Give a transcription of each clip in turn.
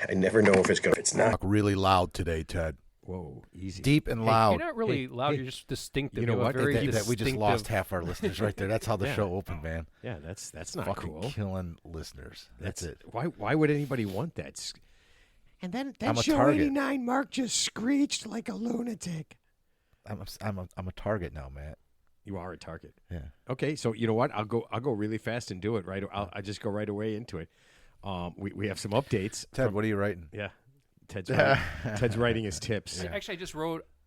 I never know if it's going. It's not. Talk really loud today, Ted. Whoa, easy. Deep and Hey, loud. you're not really loud. You're just distinctive. You know have a what? Very we distinctive... just lost half our listeners right there. That's how the Yeah. show opened, man. Yeah, that's not Fucking cool. killing listeners. That's it. Why would anybody want that? And then I'm a show target. 89 Mark just screeched like a lunatic. I'm a target now, Matt. You are a target. Yeah. Okay, so you know what? I'll go really fast and do it right. I'll just go right away into it. We have some updates. Ted, what are you writing? Yeah, Ted's writing his tips. Yeah. Actually,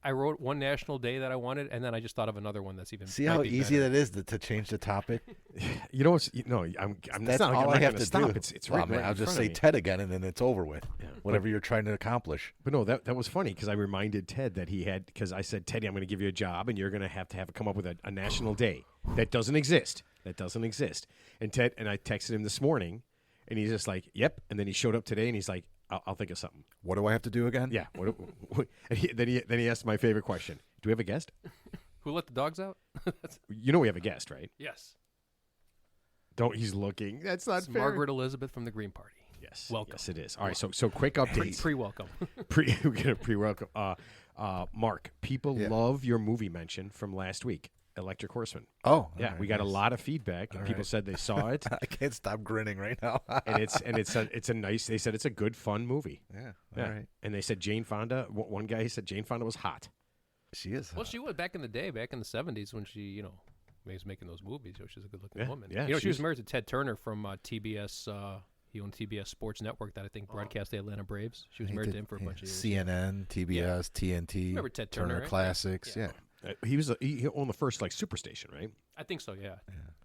I wrote one national day that I wanted, and then I just thought of another one that's even. See might how be easy better. that is to change the topic? You know what's I'm That's not, all I'm I not have gonna to stop. do. It's Well, written right I'll in just front say of me. Ted again, and then it's over with. Yeah. Whatever you're trying to accomplish. But no, that was funny because I reminded Ted that he had, because I said, Teddy, I'm going to give you a job and you're going to have come up with a national day that doesn't exist. And Ted, and I texted him this morning and he's just like, yep. And then he showed up today and he's like, I'll think of something. What do I have to do again? Yeah. And then he asked my favorite question. Do we have a guest? Who let the dogs out? You know we have a guest, right? Yes. He's looking. That's not It's fair. Margaret Elizabeth from the Green Party. Yes. Welcome. Yes, it is. All right. So quick updates. Pre-welcome. We get a pre-welcome. Mark, people Yeah. love your movie mention from last week, Electric Horseman. Oh, Yeah, all right, we got a nice. lot of feedback, and All people right. said they saw it, I can't stop grinning right now. and it's a nice. They said it's a good, fun movie. Yeah. Yeah, All right. and they said Jane Fonda. One guy said Jane Fonda was hot. She is. Well, she was back in the day, back in the 70s when she, was making those movies. So she's a good-looking Yeah, woman. yeah, she was she's- married to Ted Turner from TBS. He owned TBS Sports Network that I think broadcast the Atlanta Braves. She was He married did, to him for a bunch of years. CNN, TBS, TNT, Remember Ted Turner, right? Classics. Yeah. Yeah. He owned the first superstation, right? I think so, yeah.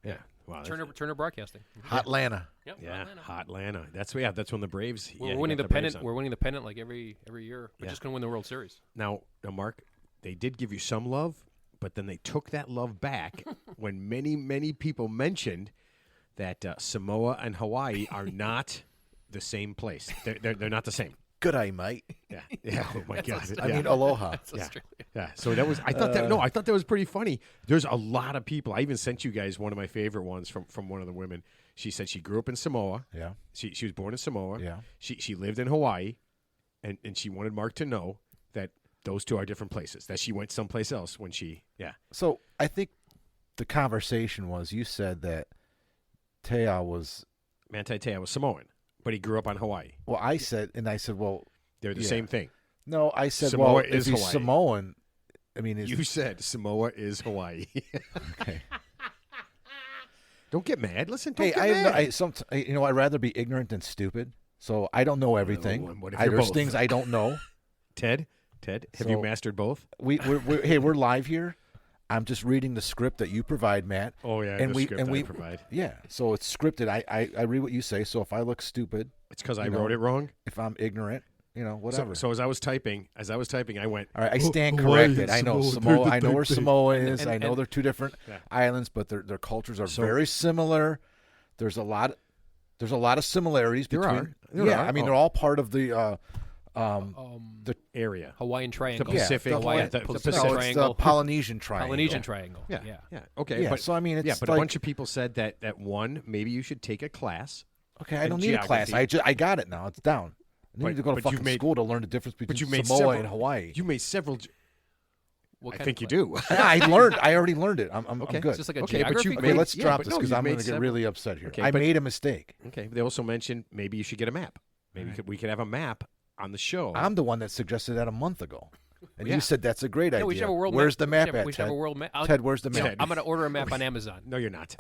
Yeah. Wow. Turner Broadcasting. Hot Atlanta. Yep, Yeah, Atlanta. hot Atlanta. That's when the Braves. We're yeah, he winning got the Braves pennant. on. We're winning the pennant like every year. We're Yeah. just going to win the World Series. Now, Mark, they did give you some love, but then they took that love back when many people mentioned that Samoa and Hawaii are not the same place. They're not the same. Good eye, mate. Yeah. Yeah. Oh my God. I Yeah. mean, aloha. That's Yeah. Australia. Yeah. So that was. I thought that was pretty funny. There's a lot of people. I even sent you guys one of my favorite ones from one of the women. She said she grew up in Samoa. Yeah. She was born in Samoa. Yeah. She lived in Hawaii, and she wanted Mark to know that those two are different places. That she went someplace else when she. Yeah. So I think the conversation was you said that Teo was. Manti Te'o was Samoan, but he grew up on Hawaii. Well, I said, They're the Yeah. same thing. no, I said, Samoa well, is if he's Hawaii. Samoan, I mean, You said Samoa is Hawaii. okay. Don't get mad. Listen, don't Hey, get mad. I'd rather be ignorant than stupid. So I don't know everything. and what if you're There's both? things I don't know. Ted, have you So- mastered both? We're live here. I'm just reading the script that you provide, Matt. Oh yeah, and the we script and I we provide. Yeah, so it's scripted. I read what you say. So if I look stupid, It's because I you know, wrote it wrong. if I'm ignorant, whatever. So as I was typing, I went. All right, I stand Hawaii corrected. and I know Samoa, Samoa. they're I know where the same Samoa is. And- I know and- they're two different Yeah. islands, but their cultures are So- very similar. There's a lot of similarities There between. are. There yeah, are. I mean Oh. they're all part of the Area. Hawaiian Triangle. The Pacific. Hawaii, yeah, the Pacific Pacific. no, it's Triangle. the Polynesian Triangle. Polynesian Triangle. Yeah. Okay. Yeah, But, so I mean, it's but like, a bunch of people said that one, maybe you should take a class. okay, I in don't need a class. geography. I got it now. It's down. I But- need to go to but you've fucking made- school to learn the difference between But you made Samoa several, and Hawaii. You made several. What I kind think of you class? do. I already learned it. I'm Okay. good. It's just like a Okay, but you geography Okay, made- let's yeah, drop but this no, because you I'm going made to get several. really upset here. Okay, I but- made a mistake. Okay. They also mentioned maybe you should get a map. Maybe All right. we could have a map on the show. I'm the one that suggested that a month ago. And Yeah. you said that's a great Yeah, idea. we should have a world Where's map. the map we at, should have Ted? a world map. Ted, where's the You know, map? I'm going to order a map on Amazon. No, you're not.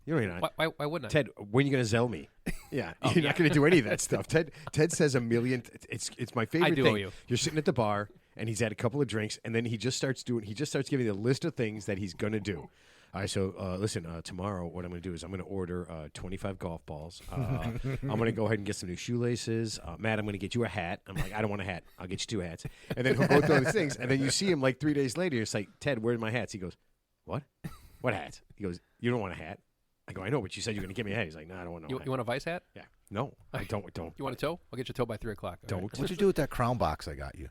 You're not. Why wouldn't I? Ted, when are you going to Zell me? Yeah, you're not going to do any of that stuff. Ted says a million. It's my favorite do thing. owe you. You're sitting at the bar and he's had a couple of drinks and then he just starts giving a list of things that he's going to do. All right, so listen, tomorrow what I'm going to do is I'm going to order 25 golf balls. I'm going to go ahead and get some new shoelaces. Matt, I'm going to get you a hat. I'm like, I don't want a hat. I'll get you 2 hats. And then he'll go through all these things. And then you see him like 3 days later. It's like, Ted, where's my hats? He goes, what? What hats? He goes, you don't want a hat? I go, I know, but you said you're going to give me a hat. He's like, no, I don't want no You hat. want a Vice hat? Yeah. No, I don't. You want a toe? I'll get you a toe by 3 o'clock. All Don't. right. What'd you do with that Crown box I got you?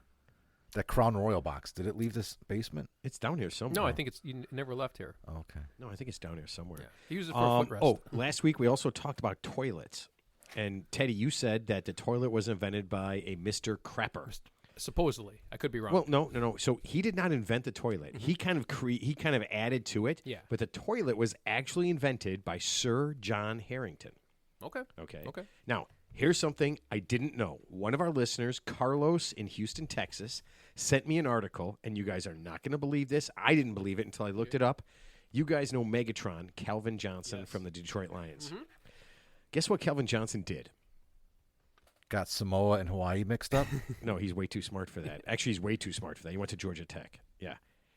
That Crown Royal box. Did it leave this basement? It's down here somewhere. No, I think it never left here. Okay. No, I think it's down here somewhere. Yeah. He uses it for a footrest. Oh, last week we also talked about toilets. And Teddy, you said that the toilet was invented by a Mr. Crapper. Supposedly, I could be wrong. Well, no. So he did not invent the toilet. He kind of added to it. Yeah. But the toilet was actually invented by Sir John Harrington. Okay. Okay. Okay. Now, here's something I didn't know. One of our listeners, Carlos in Houston, Texas, sent me an article, and you guys are not going to believe this. I didn't believe it until I looked it up. You guys know Megatron, Calvin Johnson from the Detroit Lions. Mm-hmm. Guess what Calvin Johnson did? Got Samoa and Hawaii mixed up. No, he's way too smart for that. Actually, he's way too smart for that. He went to Georgia Tech. Yeah.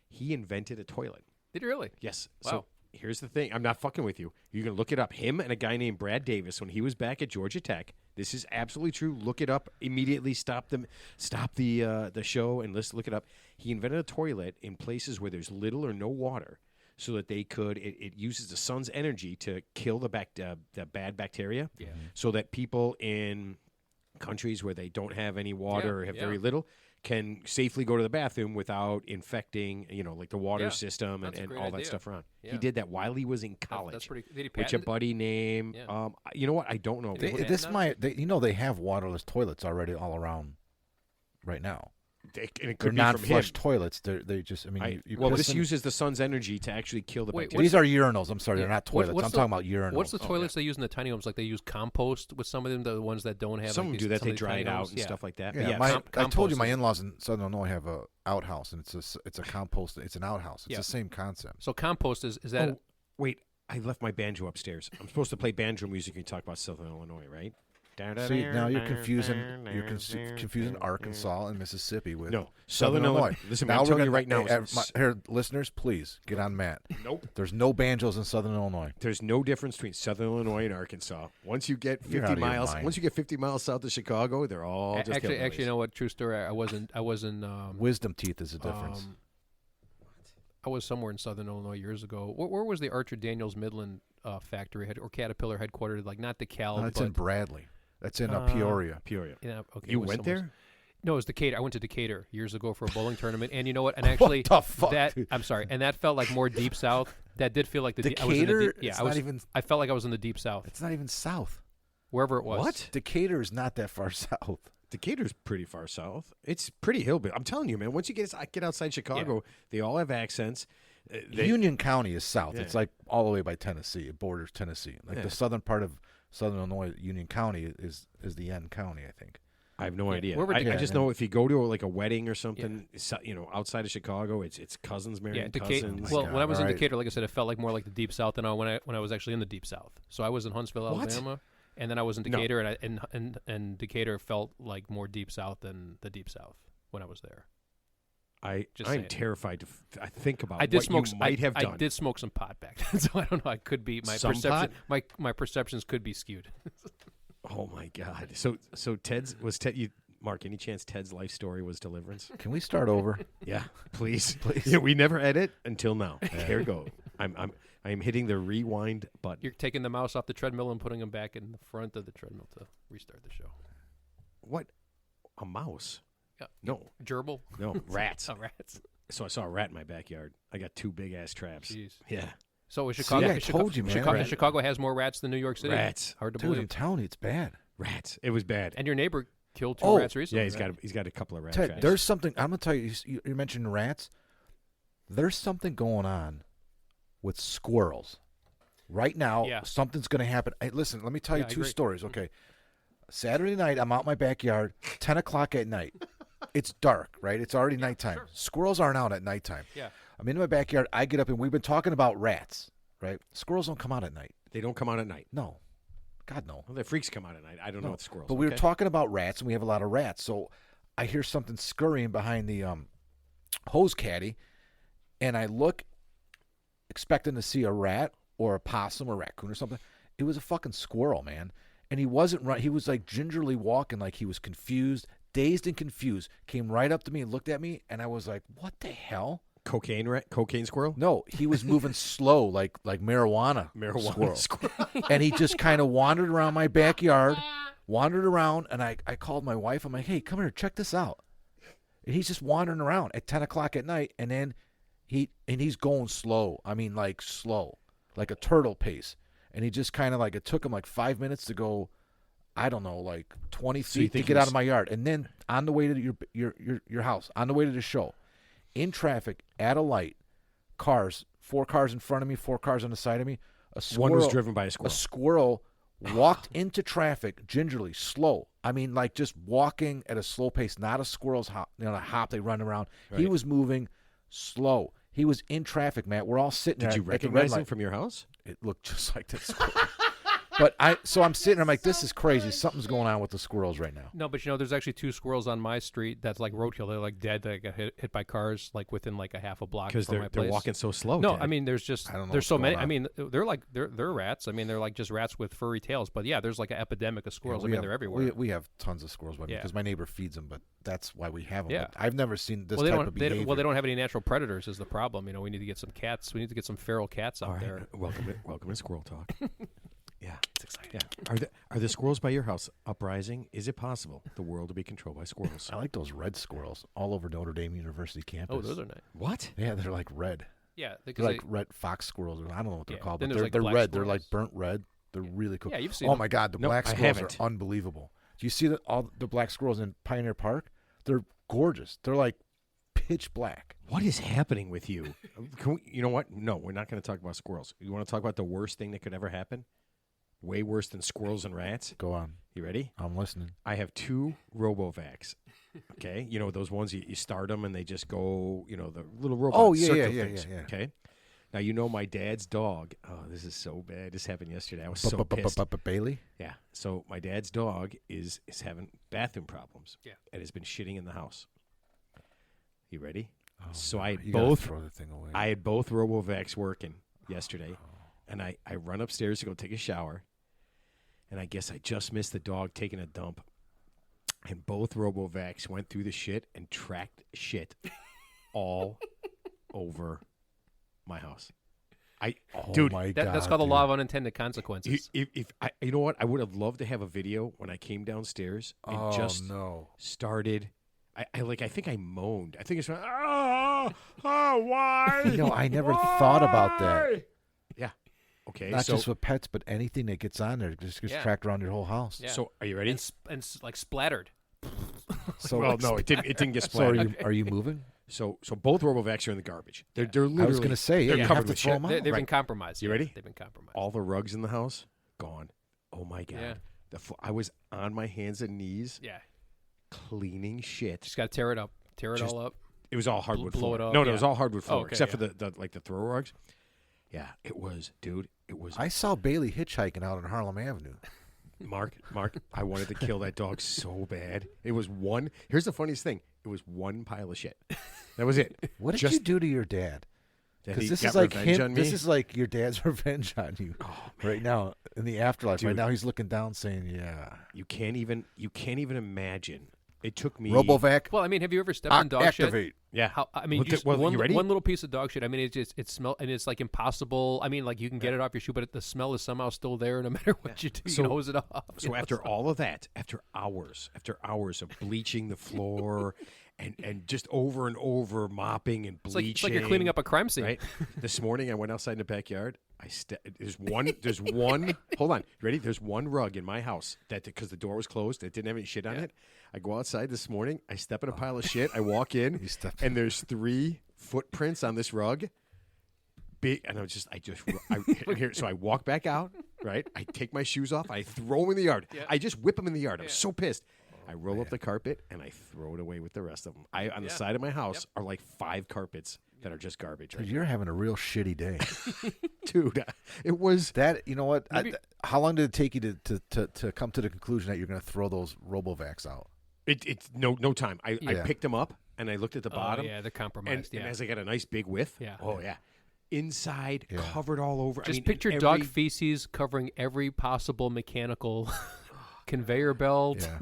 He invented a toilet. Did you really? Yes. Wow. So here's the thing. I'm not fucking with you. You can look it up. Him and a guy named Brad Davis, when he was back at Georgia Tech, this is absolutely true. Look it up immediately. Stop the show and let's look it up. He invented a toilet in places where there's little or no water, so that they could. It uses the sun's energy to kill the bad bacteria. Yeah. So that people in countries where they don't have any water or have very little can safely go to the bathroom without infecting, like the water system That's a and great all that idea. stuff around. Yeah. He did that while he was in college. That's pretty. Did he Which a patent it? buddy named, Yeah. you know what? I don't know. Did he They, patent this that? might, they have waterless toilets already all around right now. And it They're could be not from him. flush toilets. They just, I mean, you Well, piss this in- uses the sun's energy to actually kill the Wait, bacteria. These are urinals. I'm sorry, Yeah. they're not What- toilets. what's I'm the- talking about urinals. What's the toilets they use in the tiny homes? Like they use compost with some of them, the ones that don't have. Some of like them do these- that. some They of these dry tiny it out homes. and stuff like that. Yeah, But yes. I told compost you my is- in-laws in Southern Illinois have a outhouse, and it's a compost. It's an outhouse. It's Yeah. the same concept. So compost is that? Oh, wait. I left my banjo upstairs. I'm supposed to play banjo music and talk about Southern Illinois, right? See, now you're confusing Arkansas and Mississippi with No, Southern Illinois. Listen, I'm telling you right now. Here, listeners, please get on Matt. Nope. There's no banjos in Southern Illinois. There's no difference between Southern Illinois and Arkansas. Once you get You're 50 out of your miles, mind. once you get 50 miles south of Chicago, they're all just actually, hillbillies. you know what? True story. I wasn't. Wisdom teeth is the difference. I was somewhere in Southern Illinois years ago. Where was the Archer Daniels Midland factory or Caterpillar headquartered? Like not DeKalb, That's but in Bradley. That's in Peoria. Peoria. Okay, You it was went somewhere- there? No, it was Decatur. I went to Decatur years ago for a bowling tournament, and you know what? And actually, the fuck, that dude? I'm sorry, and that felt like more deep south. That did feel like the I was in the Decatur? deep, yeah, It's I was. not even. I felt like I was in the deep south, It's not even south. wherever it was. What? Decatur is not that far south. Decatur's pretty far south. It's pretty hillbilly. I'm telling you, man. Once you get outside Chicago, they all have accents. Union County is south. Yeah. It's like all the way by Tennessee. It borders Tennessee. Like Yeah. the southern part of Southern Illinois, Union County is the end county, I think. I have no idea. Where would I Decatur- just know if you go to like a wedding or something, outside of Chicago, it's cousins marrying Yeah, Decatur. cousins. Well, God, when I was in all right. Decatur, like I said, it felt like more like the deep south than when I was actually in the deep south. So I was in Huntsville, What? Alabama, and then I was in No. Decatur, and Decatur felt like more deep south than the deep south when I was there. I'm saying. terrified to I think about I did what smoke. you might have done. I did smoke some pot back then, so I don't know. I could be my Some perception. My perceptions could be skewed. Oh my God! So Ted's Mark. Any chance Ted's life story was deliverance? Can we start over? Yeah, please, Please. Yeah, we never edit until now. Here we go. I'm hitting the rewind button. You're taking the mouse off the treadmill and putting them back in the front of the treadmill to restart the show. What? A mouse? Yeah. No, Gerbil. no, rats. Oh, rats. So I saw a rat in my backyard. I got 2 big ass traps. Jeez. Yeah, So is See, Chicago? I told you, man. Chicago, Rat- Chicago has more rats than New York City. Rats. Hard to Dude, I'm believe. telling you, it's bad. rats. It was bad. And your neighbor killed 2 Oh, rats recently. Yeah, right? he's got a couple of rat Ted, traps. there's something. I'm gonna tell you. You mentioned rats. There's something going on with squirrels right now. Yeah. Something's gonna happen. Hey, listen, let me tell you Yeah, I 2 agree. stories. Okay, Saturday night, I'm out in my backyard. 10:00 at night. It's dark, right? It's already nighttime. sure. Squirrels aren't out at nighttime. Yeah. I'm in my backyard. I get up, and we've been talking about rats, right? Squirrels don't come out at night. They don't come out at night. No, God no. Well, the freaks come out at night. I don't know what squirrels. But we were okay? talking about rats, and we have a lot of rats. So I hear something scurrying behind the hose caddy, and I look, expecting to see a rat or a possum or raccoon or something. It was a fucking squirrel, man. And he wasn't right. He was like gingerly walking, like he was confused, dazed and confused. Came right up to me and looked at me, and I was like, "What the hell?" Cocaine squirrel. No, he was moving slow, like marijuana. Squirrel. And he just kind of wandered around my backyard, and I called my wife. I'm like, "Hey, come here, check this out." And he's just wandering around at 10:00 at night, and then he's going slow. I mean, like slow, like a turtle pace. And he just kind of like, it took him like 5 minutes to go I don't know, like 20 So you feet to think get he out was- of my yard. And then on the way to your house, on the way to the show, in traffic, at a light, cars, 4 cars in front of me, 4 cars on the side of me. A squirrel, One was driven by a a squirrel. squirrel walked into traffic gingerly, slow. I mean, like just walking at a slow pace, not a squirrel's hop, a hop they run around. He Right. was moving slow. He was in traffic, Matt. We're all sitting Did there you at the red recognize him light. from your house? It looked just like that squirrel. But I'm sitting there, I'm like, this is crazy. Something's going on with the squirrels right now. No, but there's actually 2 squirrels on my street that's like roadkill. They're like dead. They got hit by cars like within like a half a block Because from my they're place. walking so slow. No, Dad. I mean there's just I don't know there's what's so many. going I mean they're rats. I mean they're like just rats with furry tails. But yeah, there's like an epidemic of squirrels. Yeah, I mean they're everywhere. We have tons of squirrels Yeah. because my neighbor feeds them, but that's why we have them. Yeah. But I've never seen this well, they type don't. of behavior. They don't have any natural predators. Is the problem? We need to get some cats. We need to get some feral cats out All right. there. Welcome to Squirrel Talk. Yeah, it's exciting. Yeah. Are the squirrels by your house uprising? Is it possible the world will be controlled by squirrels? I like those red squirrels all over Notre Dame University campus. Oh, those are nice. What? Yeah, they're like red. Yeah, They're because like red fox squirrels. Or I don't know what they're Yeah. called, Then but there's, like, they're black red. They're like squirrels. burnt red. They're really cool. Yeah, you've seen Oh them. my God, the No, black I squirrels haven't. are unbelievable. Do you see all the black squirrels in Pioneer Park? They're gorgeous. They're like pitch black. What is happening with you? You know what? No, we're not going to talk about squirrels. You want to talk about the worst thing that could ever happen? Way worse than squirrels and rats. Go on. You ready? I'm listening. I have 2 RoboVacs. Okay, you know those ones you start them and they just go. You know the little robot. Oh, yeah, circle yeah, things. yeah. Okay. Now you know my dad's dog. Oh, this is so bad. This happened yesterday. I was so pissed. Bailey? Yeah. So my dad's dog is having bathroom problems. Yeah. And has been shitting in the house. You ready? Oh, So no, I had you gotta both- throw the thing away. I had both RoboVacs working yesterday, and I run upstairs to go take a shower, and I guess I just missed the dog taking a dump, and both RoboVacs went through the shit and tracked shit all over my house. Oh dude, my That's God, called the dude. law of unintended consequences. You know what? I would have loved to have a video when I came downstairs and Oh just no. started. I think I moaned. I think it's why? No, I never thought about that. Yeah. Okay. Not so just with pets, but anything that gets on there just gets Yeah. tracked around your whole house. Yeah. so are you ready? like splattered. So, Well, no, it didn't get so are splattered. you are you moving? So both RoboVacs are in the garbage. They're literally. I was going to say, yeah, they're you covered have to with throw shit. them out. They've been Right. compromised. You yeah. ready? They've been compromised. all the rugs in the house gone. Oh my God. Yeah. I was on my hands and knees Yeah. cleaning shit. Just got to tear it up. Tear it Just all up. It was all hardwood blow floor. it up, No, yeah. it was all hardwood floor, okay, except yeah. for the throw rugs. Yeah, it was, dude. It was. I saw Bailey hitchhiking out on Harlem Avenue. Mark, I wanted to kill that dog so bad. It was one. Here's the funniest thing. It was one pile of shit. That was it. What did Just you do to your dad? that Because he this got is like revenge him. on me. This is like your dad's revenge on you right now in the afterlife. Right Dude. now, he's looking down, saying, "Yeah." you can't even imagine. It took me. Robovac, Well, I mean, have you ever stepped in dog shit? activate. Yeah. How, I mean, Well, just well, one, you ready? one little piece of dog shit. I mean, it smells, and it's like impossible. I mean, like you can get it off your shoe, but the smell is somehow still there no matter what you do. You So- can hose it off. So after all of that, after hours of bleaching the floor and just over and over mopping and it's bleaching, like you're cleaning up a crime scene. right? This morning I went outside in the backyard. There's one. Hold on, you ready? There's one rug in my house that because the door was closed, it didn't have any shit on it. I go outside this morning. I step in a pile of shit. I walk in, You stepped and there's 3 footprints on this rug. Big, and here. So I walk back out. Right, I take my shoes off. I throw them in the yard. Yeah. I just whip them in the yard. I'm Yeah. so pissed. I roll up the carpet and I throw it away with the rest of them. On the side of my house are like 5 carpets that are just garbage. Dude, Right you're having a real shitty day. Dude, it was. That you know what? Maybe- How long did it take you to come to the conclusion that you're going to throw those Robovacs out? It's no time. I Yeah. picked them up and I looked at the bottom. Oh, yeah, they're and, compromised. and yeah. as I got a nice big whiff. Yeah. Oh yeah. Inside, Yeah. covered all over. Just I mean, picture every- dog feces covering every possible mechanical conveyor belt. Yeah.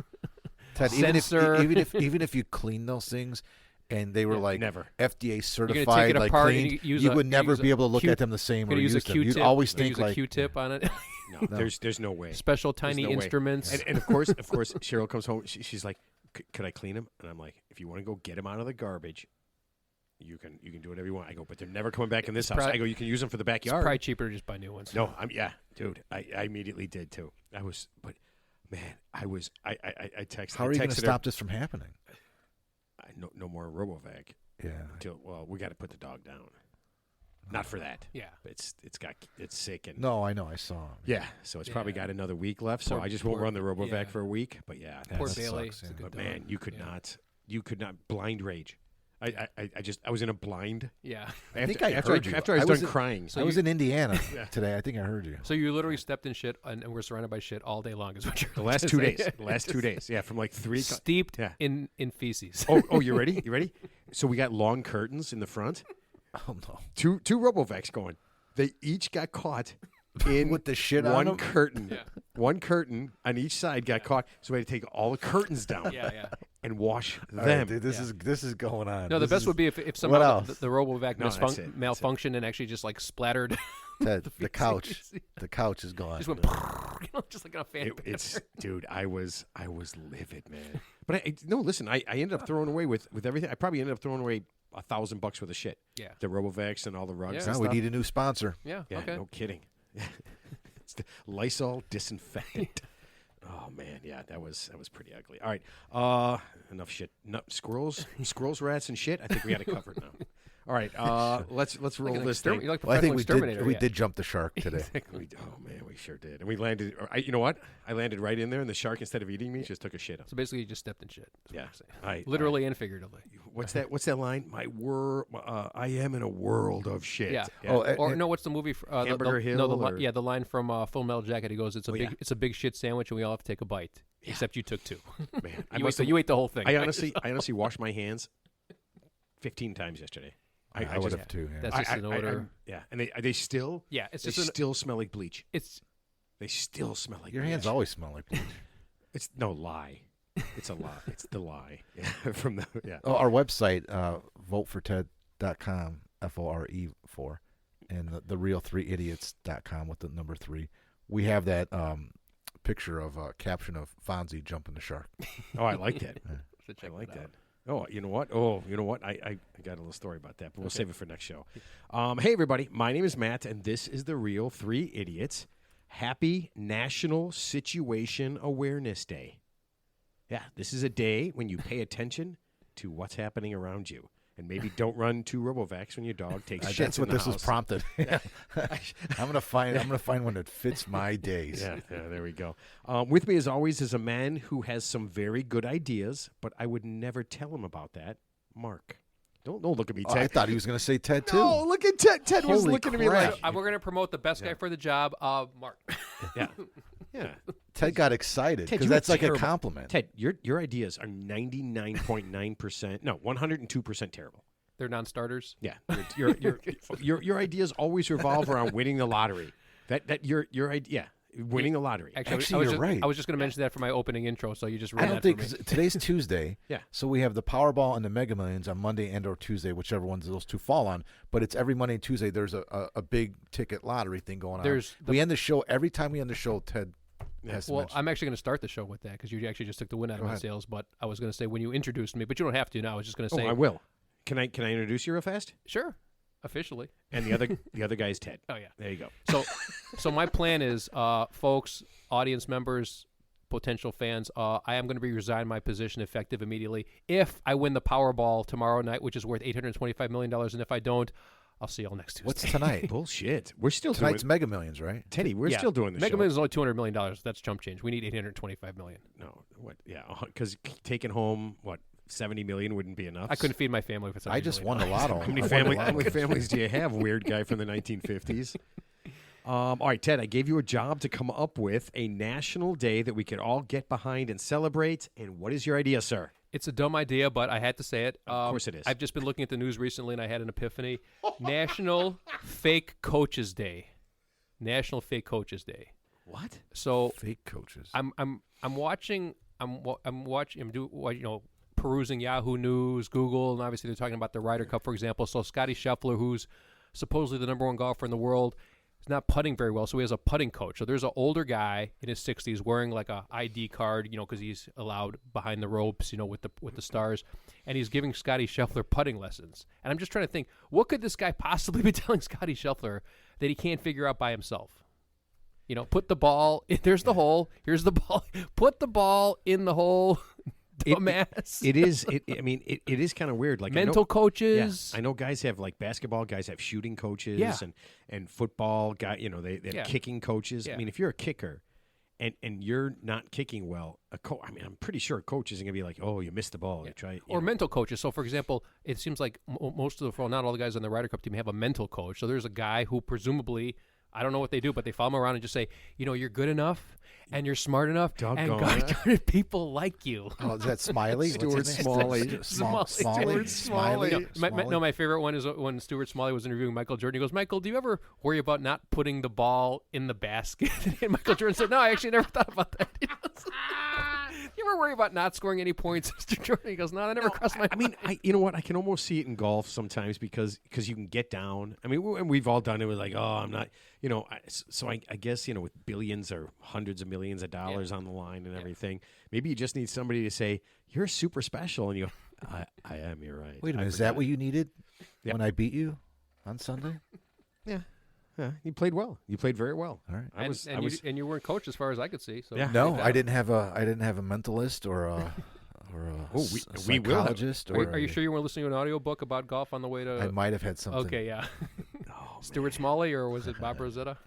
Ted, Sensor. even if you clean those things and they were Yeah, like never. FDA take certified, it like apart cleaned, and use you a- would never use a be able to look Q- at them the same You're or gonna use a use them. Q-tip. You'd always You're gonna think use a like Q-tip on it. No, there's no way. Special tiny no way. instruments. And of course, Cheryl comes home. She's like, "Could I clean him?" And I'm like, "If you want to go get him out of the garbage, you can do whatever you want." I go, "But they're never coming back in this house." I go, "You can use them for the It's backyard." probably cheaper to just buy new ones. No, dude. I immediately did too. But Man, I texted. How are you going to stop this from happening? No more RoboVac. Yeah. We got to put the dog down. Not for that. Yeah. It's sick and No, I know. I saw him. yeah. So it's probably got another week left. So I just won't run the RoboVac yeah. for a week. But yeah, Poor that Bailey. sucks, It's a yeah. good but dog. man, you could not blind rage. I was in a blind. Yeah. I think I heard you. After I was done crying. I was in Indiana today. I think I heard you. So you literally stepped in shit and we're surrounded by shit all day long is what you're The last trying 2 to say. days. The last 2 days. Yeah, from like 3. Steeped Yeah. in feces. Oh, you ready? You ready? So we got long curtains in the front. Oh no. Two RoboVacs going. They each got caught in With the shit on one them? curtain. Yeah. One curtain on each side got caught. So we had to take all the curtains down Yeah. and wash All right, them. dude, this is going on. No, the This best is- would be if somehow else? the RoboVac No, that's it. malfunctioned and actually just like splattered. Ted, the feces. couch. The couch is gone. Just went, just like on a fan. It's dude, I was livid, man. But listen, I ended up throwing away with everything. I probably ended up throwing away $1,000 worth of shit. Yeah. The RoboVacs and all the rugs. Yeah. And Now stuff. we need a new sponsor. Yeah. Yeah, Okay. no kidding. It's the Lysol disinfectant. Oh man, yeah, that was pretty ugly. All right, enough shit. No, squirrels, rats, and shit. I think we got it covered now. All right, let's roll Like an this extermin- thing. You're like Well, I think professional we exterminator. did jump the shark today. Oh man, we sure did. And we landed. You know what? I landed right in there, and the shark, instead of eating me, just took a shit up. So basically, you just stepped in shit. That's what Yeah. I'm saying. All right, Literally and figuratively. What's that line? I am in a world of shit. Yeah. Oh, Or no, what's the movie? Hamburger Hill No, or- the line from Full Metal Jacket. He goes, "It's a big shit sandwich, and we all have to take a bite." Except you took 2. man. You ate the whole thing. I honestly washed my hands 15 times yesterday. I just would have too. Yeah. That's just an odor. yeah, and they still. Yeah, it's They just still smell like bleach. it's They still smell like Your bleach. hands always smell like bleach. It's no lie. It's a lie. It's the lie. Yeah, from the Oh, our website, voteforted.com, FORE4, and the real3idiots.com with the number 3. We have that picture of a caption of Fonzie jumping the shark. Oh, I like that. should I check like that that. out. Oh, you know what? I got a little story about that, but we'll save it for next show. Hey, everybody. My name is Matt, and this is the Real 3 Idiots. Happy National Situation Awareness Day. Yeah, this is a day when you pay attention to what's happening around you. And maybe don't run 2 RoboVacs when your dog takes shits That's in what the this was house. prompted. I'm gonna find one that fits my days. Yeah, there we go. With me, as always, is a man who has some very good ideas, but I would never tell him about that. Mark. Don't look at me, Oh, Ted. I thought he was gonna say Ted too. No, look at Ted. Ted was Holy looking at me crap. like, We're going to promote the best guy for the job, Mark. yeah, yeah. Ted got excited Ted, because you were that's like terrible. a compliment. Ted, your ideas are 99.9%. No, 102% terrible. They're non-starters. Yeah, your ideas always revolve around winning the lottery. That your idea, winning the lottery. Actually, you're right. I was just going to mention that for my opening intro, so you just I ruined don't that think for me. 'cause today's Tuesday. Yeah. So we have the Powerball and the Mega Millions on Monday and or Tuesday, whichever ones those two fall on. But it's every Monday and Tuesday. There's a big ticket lottery thing going on. We end the show every time we end the show. Ted has to Well, mention. I'm actually going to start the show with that because you actually just took the win out of my ahead. sales. But I was going to say when you introduced me, but you don't have to now. I was just going to say, I will. Can I introduce you real fast? sure, officially. And the other guy is Ted. Oh yeah. There you go. So my plan is, folks, audience members, potential fans, I am going to be resigning my position effective immediately if I win the Powerball tomorrow night, which is worth $825 million. And if I don't, I'll see y'all next Tuesday. What's tonight? Bullshit. We're still Tonight's doing Mega Millions, right? Teddy. We're still doing the Mega show. Millions is only $200 million. That's chump change. We need $825 million. No, what? Yeah, because taking home what 70 million wouldn't be enough. I couldn't feed my family with $70 I just won million. the lotto. How many I won the how lotto. many families do you have? Weird guy from the 1950s. All right, Ted. I gave you a job to come up with a national day that we could all get behind and celebrate. And what is your idea, sir? It's a dumb idea, but I had to say it. Of course it is. I've just been looking at the news recently, and I had an epiphany. National Fake Coaches Day. National Fake Coaches Day. What? So Fake coaches. I'm perusing Yahoo News, Google, and obviously they're talking about the Ryder Cup, for example. So Scotty Scheffler, who's supposedly the number 1 golfer in the world, is not putting very well, so he has a putting coach. So there's an older guy in his 60s wearing like a ID card, because he's allowed behind the ropes, with the stars, and he's giving Scotty Scheffler putting lessons. And I'm just trying to think, what could this guy possibly be telling Scotty Scheffler that he can't figure out by himself? Put the ball. There's the hole. Here's the ball. Put the ball in the hole. Dumbass. It is. It is kind of weird. Like mental coaches. I know guys have like basketball guys have shooting coaches. Yeah. And football guy. They have kicking coaches. Yeah. I mean, if you're a kicker, and you're not kicking well, I'm pretty sure a coach isn't gonna be like, oh, you missed the ball. Yeah. Or mental coaches. So, for example, it seems like most of not all the guys on the Ryder Cup team have a mental coach. So there's a guy who presumably, I don't know what they do, but they follow him around and just say, you're good enough and you're smart enough, and God darn it, people like you. Oh, is that Smiley? Stuart Smalley. Smalley. My favorite one is when Stuart Smalley was interviewing Michael Jordan. He goes, Michael, do you ever worry about not putting the ball in the basket? And Michael Jordan said, no, I actually never thought about that. You ever worry about not scoring any points, Mr. Jordan? He goes, no, that never crossed my mind. You know what? I can almost see it in golf sometimes because you can get down. I mean, we've all done it with like, oh, I'm not, so I guess, with billions or hundreds of millions of dollars on the line and everything, maybe you just need somebody to say, you're super special. And you go, I am, you're right. Wait a minute, is that what you needed when I beat you on Sunday? Yeah. Yeah, you played well. You played very well. All right. And you weren't coached as far as I could see. So no, I didn't have a mentalist or a psychologist. Are you sure you weren't listening to an audiobook about golf on the way to? I might have had something. Okay, yeah. Stuart Smalley, or was it Bob Rosetta?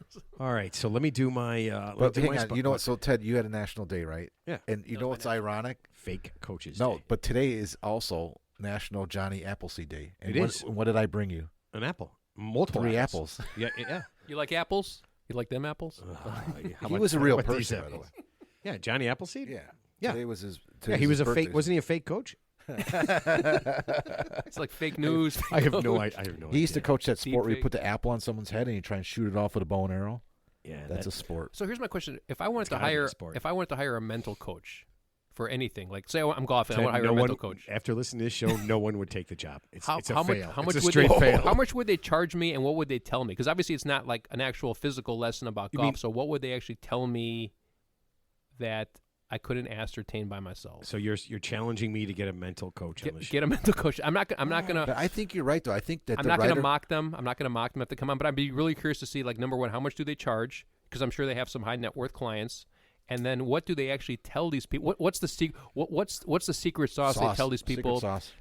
All right, so let me do my. But hang on, you know what? So Ted, you had a national day, right? Yeah. And you know what's ironic? Fake coaches. No, day. but today is also National Johnny Appleseed Day. And it is. What did I bring you? An apple. Multiple 3 apples. Yeah. You like apples? You like them apples? He was a real person, by the way. Yeah, Johnny Appleseed. Yeah. Today was his. He was a fake. Wasn't he a fake coach? It's like fake news. I have no idea. He used to coach that sport where you put the apple on someone's head and you try and shoot it off with a bow and arrow. Yeah, that's a sport. So here's my question: If I wanted to hire a mental coach for anything, like say I'm golfing, I want to hire a mental coach. After listening to this show, no one would take the job. It's a fail. How much it's a straight fail. How much would they charge me, and what would they tell me? Because obviously it's not like an actual physical lesson about golf. So what would they actually tell me that I couldn't ascertain by myself? So you're challenging me to get a mental coach. Get a mental coach. I'm not gonna. But I think you're right, though. I think that I'm not gonna mock them. I'm not gonna mock them if they come on. But I'd be really curious to see, like, number one, how much do they charge? Because I'm sure they have some high net worth clients. And then, what do they actually tell these people? What's the secret? What's the secret sauce they tell these people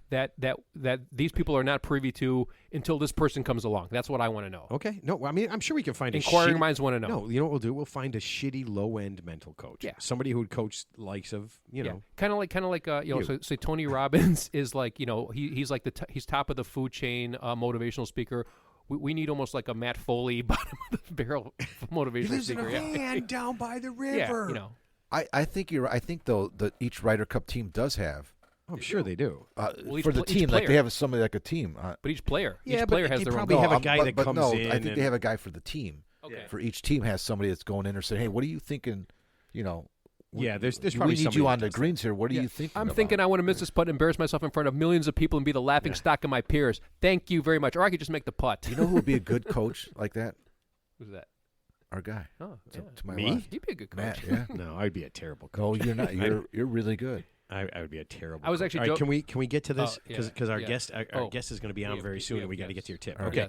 that these people are not privy to until this person comes along? That's what I want to know. Okay, no, I mean I'm sure we can find inquiring minds want to know. No, you know what we'll do? We'll find a shitty low end mental coach. Yeah, somebody who would coach likes of kind of like so say Tony Robbins is like he's like he's top of the food chain motivational speaker. We need almost like a Matt Foley bottom of the barrel motivational speaker. Down by the river. Yeah, I think you're right. I think though that each Ryder Cup team does have. I'm sure they do. For the team, like they have somebody like a team. But each player has their own. Probably have a guy that comes in. I think they have a guy for the team. Okay. For each team has somebody that's going in or saying, "Hey, what are you thinking?" Yeah, there's we probably need you on the greens here. What are you thinking? I'm thinking I want to miss this putt, embarrass myself in front of millions of people, and be the laughing stock of my peers. Thank you very much. Or I could just make the putt. You know who would be a good coach like that? Who's that? Our guy. Oh, to my Me? left. He'd be a good coach. Matt, yeah. No, I'd be a terrible No, coach. you're not. You're really good. I would be a terrible. I was coach. actually. All right, can we get to this because our guest is going to be on very soon, and we got to get to your tip. Right. Okay,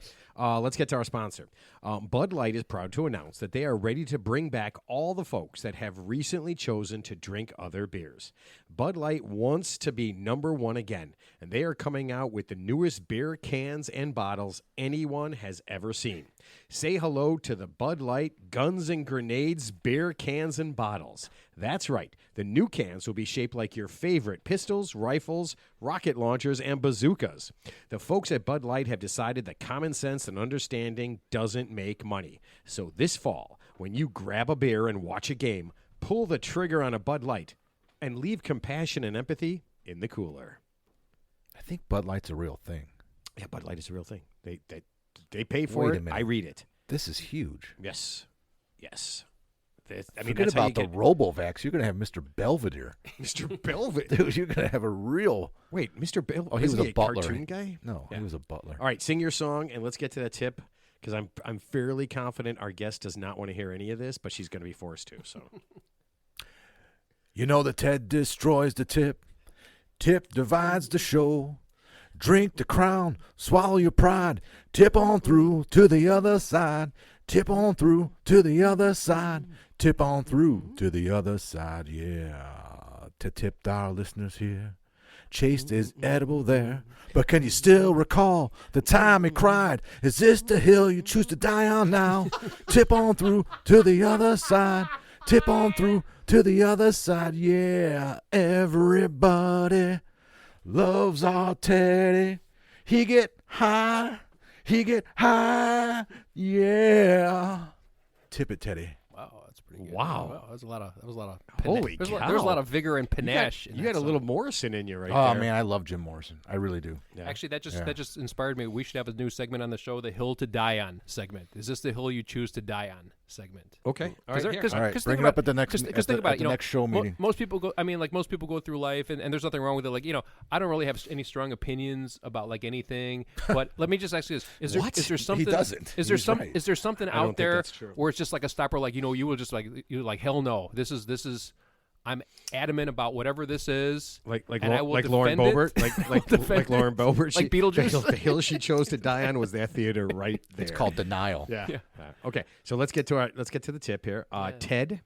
let's get to our sponsor. Bud Light is proud to announce that they are ready to bring back all the folks that have recently chosen to drink other beers. Bud Light wants to be number one again, and they are coming out with the newest beer cans and bottles anyone has ever seen. Say hello to the Bud Light Guns and Grenades beer cans and bottles. That's right. The new cans will be shaped like your favorite pistols, rifles, rocket launchers, and bazookas. The folks at Bud Light have decided that common sense and understanding doesn't make money. So this fall, when you grab a beer and watch a game, pull the trigger on a Bud Light and leave compassion and empathy in the cooler. I think Bud Light's a real thing. Yeah, Bud Light is a real thing. They pay for it. I read it. This is huge. Yes. Forget about the Robovax. You're going to have Mr. Belvedere. Mr. Belvedere? Dude, you're going to have a real... Wait, Mr. Belvedere? Oh, he was a butler. Cartoon guy? No, he was a butler. All right, sing your song, and let's get to that tip, because I'm fairly confident our guest does not want to hear any of this, but she's going to be forced to. So, you know that Ted destroys the tip. Tip divides the show. Drink the crown, swallow your pride. Tip on through to the other side. Tip on through to the other side. Tip on through to the other side, yeah. To tip our listeners here. Chased is edible there. But can you still recall the time he cried, is this the hill you choose to die on now? Tip on through to the other side. Tip on through to the other side, yeah. Everybody loves our Teddy. He get high, yeah. Tip it, Teddy. Wow, that's pretty good. Wow. That was a lot of Holy there's cow. there's a lot of vigor and You panache. got, you got a little Morrison in you right Oh, there. man, I love Jim Morrison. I really do. Yeah. Actually, that just inspired me. We should have a new segment on the show, the Hill to Die On segment. Is this the hill you choose to die on segment? Okay. All right. here. All right, think bring it about- up at the next, Because think about it, the next show meeting. most people go. I mean, like most people go through life, and there's nothing wrong with it. Like I don't really have any strong opinions about like anything. But let me just ask you this: Is there What? is there something? He doesn't. Is there He's some? right. Is there something don't out think there that's true. where it's just like a stopper? Like you will just like hell no. This is. I'm adamant about whatever this is. Like and I will Lauren defend it. Boebert, like Defend Lauren it. Boebert, Like Beetlejuice. The hill she chose to die on was that theater right there. It's called Denial. Yeah. Yeah. Okay, so let's get to the tip here. Ted,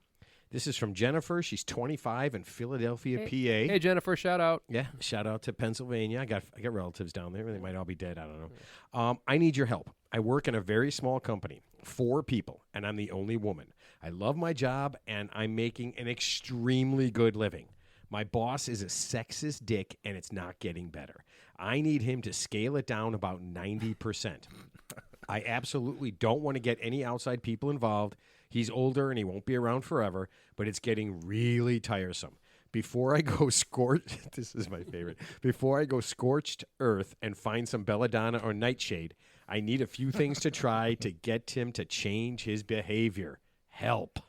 this is from Jennifer. She's 25 in Philadelphia, PA. Hey Jennifer, shout out. Yeah, shout out to Pennsylvania. I got relatives down there. They might all be dead. I don't know. I need your help. I work in a very small company, 4 people, and I'm the only woman. I love my job, and I'm making an extremely good living. My boss is a sexist dick, and it's not getting better. I need him to scale it down about 90%. I absolutely don't want to get any outside people involved. He's older, and he won't be around forever, but it's getting really tiresome. Before I go this is my favorite. Before I go scorched earth and find some belladonna or nightshade, I need a few things to try to get him to change his behavior. Help.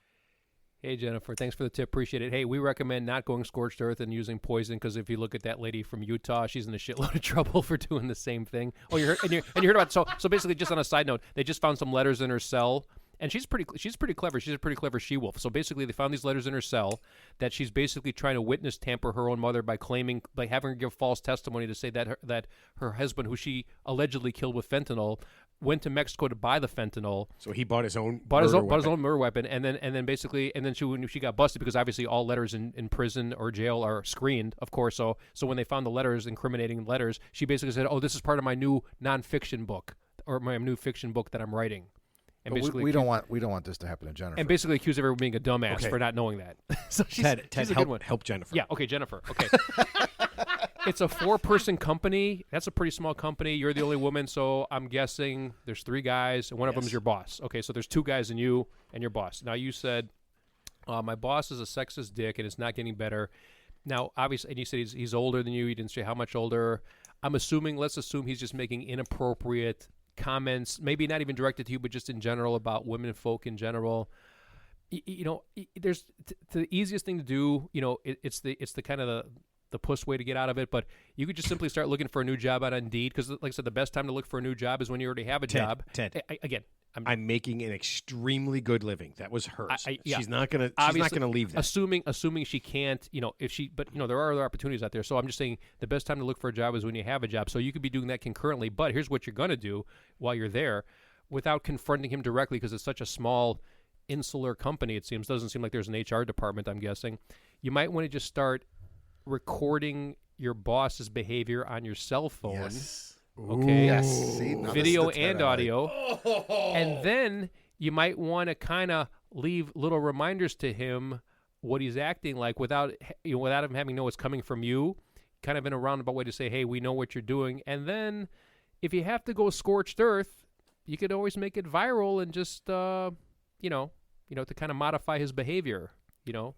Hey, Jennifer, thanks for the tip. Appreciate it. Hey, we recommend not going scorched earth and using poison because if you look at that lady from Utah, she's in a shitload of trouble for doing the same thing. Oh, you heard about so basically, just on a side note, they just found some letters in her cell, and she's pretty clever. She's a pretty clever she-wolf. So basically, they found these letters in her cell that she's basically trying to witness tamper her own mother by having her give false testimony to say that her husband, who she allegedly killed with fentanyl, went to Mexico to buy the fentanyl. So he bought his own bought his own murder weapon, and then when she got busted, because obviously all letters in prison or jail are screened, of course. So when they found the letters, incriminating letters, she basically said, "Oh, this is part of my new nonfiction book or my new fiction book that I'm writing." And But basically we don't want this to happen to Jennifer. and basically accuse everyone of being a dumbass Okay. for not knowing that. So she's Ted, she's a help, good one. help Jennifer. Yeah. Okay, Jennifer. Okay. It's a 4-person company. That's a pretty small company. You're the only woman, so I'm guessing there's 3 guys, and one of them is your boss. Okay, so there's 2 guys and you and your boss. Now, you said, my boss is a sexist dick, and it's not getting better. Now, obviously, and you said he's older than you. You didn't say how much older. Let's assume he's just making inappropriate comments, maybe not even directed to you, but just in general about women and folk in general. There's the easiest thing to do. It's the kind of the puss way to get out of it, but you could just simply start looking for a new job on Indeed, because like I said, the best time to look for a new job is when you already have a job. Ted, Again, I'm making an extremely good living. That was hers. Yeah. She's not gonna leave that. Assuming she can't, but there are other opportunities out there. So I'm just saying the best time to look for a job is when you have a job. So you could be doing that concurrently. But here's what you're gonna do while you're there, without confronting him directly, because it's such a small, insular company. It doesn't seem like there's an HR department. I'm guessing you might want to just start recording your boss's behavior on your cell phone. Yes. Okay. Yes. See, now Video this is the and tip I like. audio. And then you might want to kind of leave little reminders to him what he's acting like without him having to know it's coming from you, kind of in a roundabout way to say, hey, we know what you're doing. And then if you have to go scorched earth, you could always make it viral and just, to kind of modify his behavior,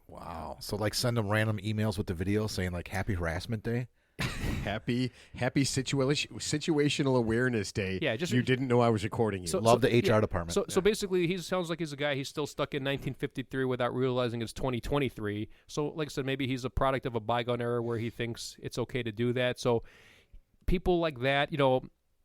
Wow. So like send them random emails with the video saying like Happy Harassment Day. Happy situational awareness day. Yeah, just you didn't know I was recording you. Love the HR department. So basically, he sounds like he's a guy. He's still stuck in 1953 without realizing it's 2023. So, like I said, maybe he's a product of a bygone era where he thinks it's okay to do that. So, people like that,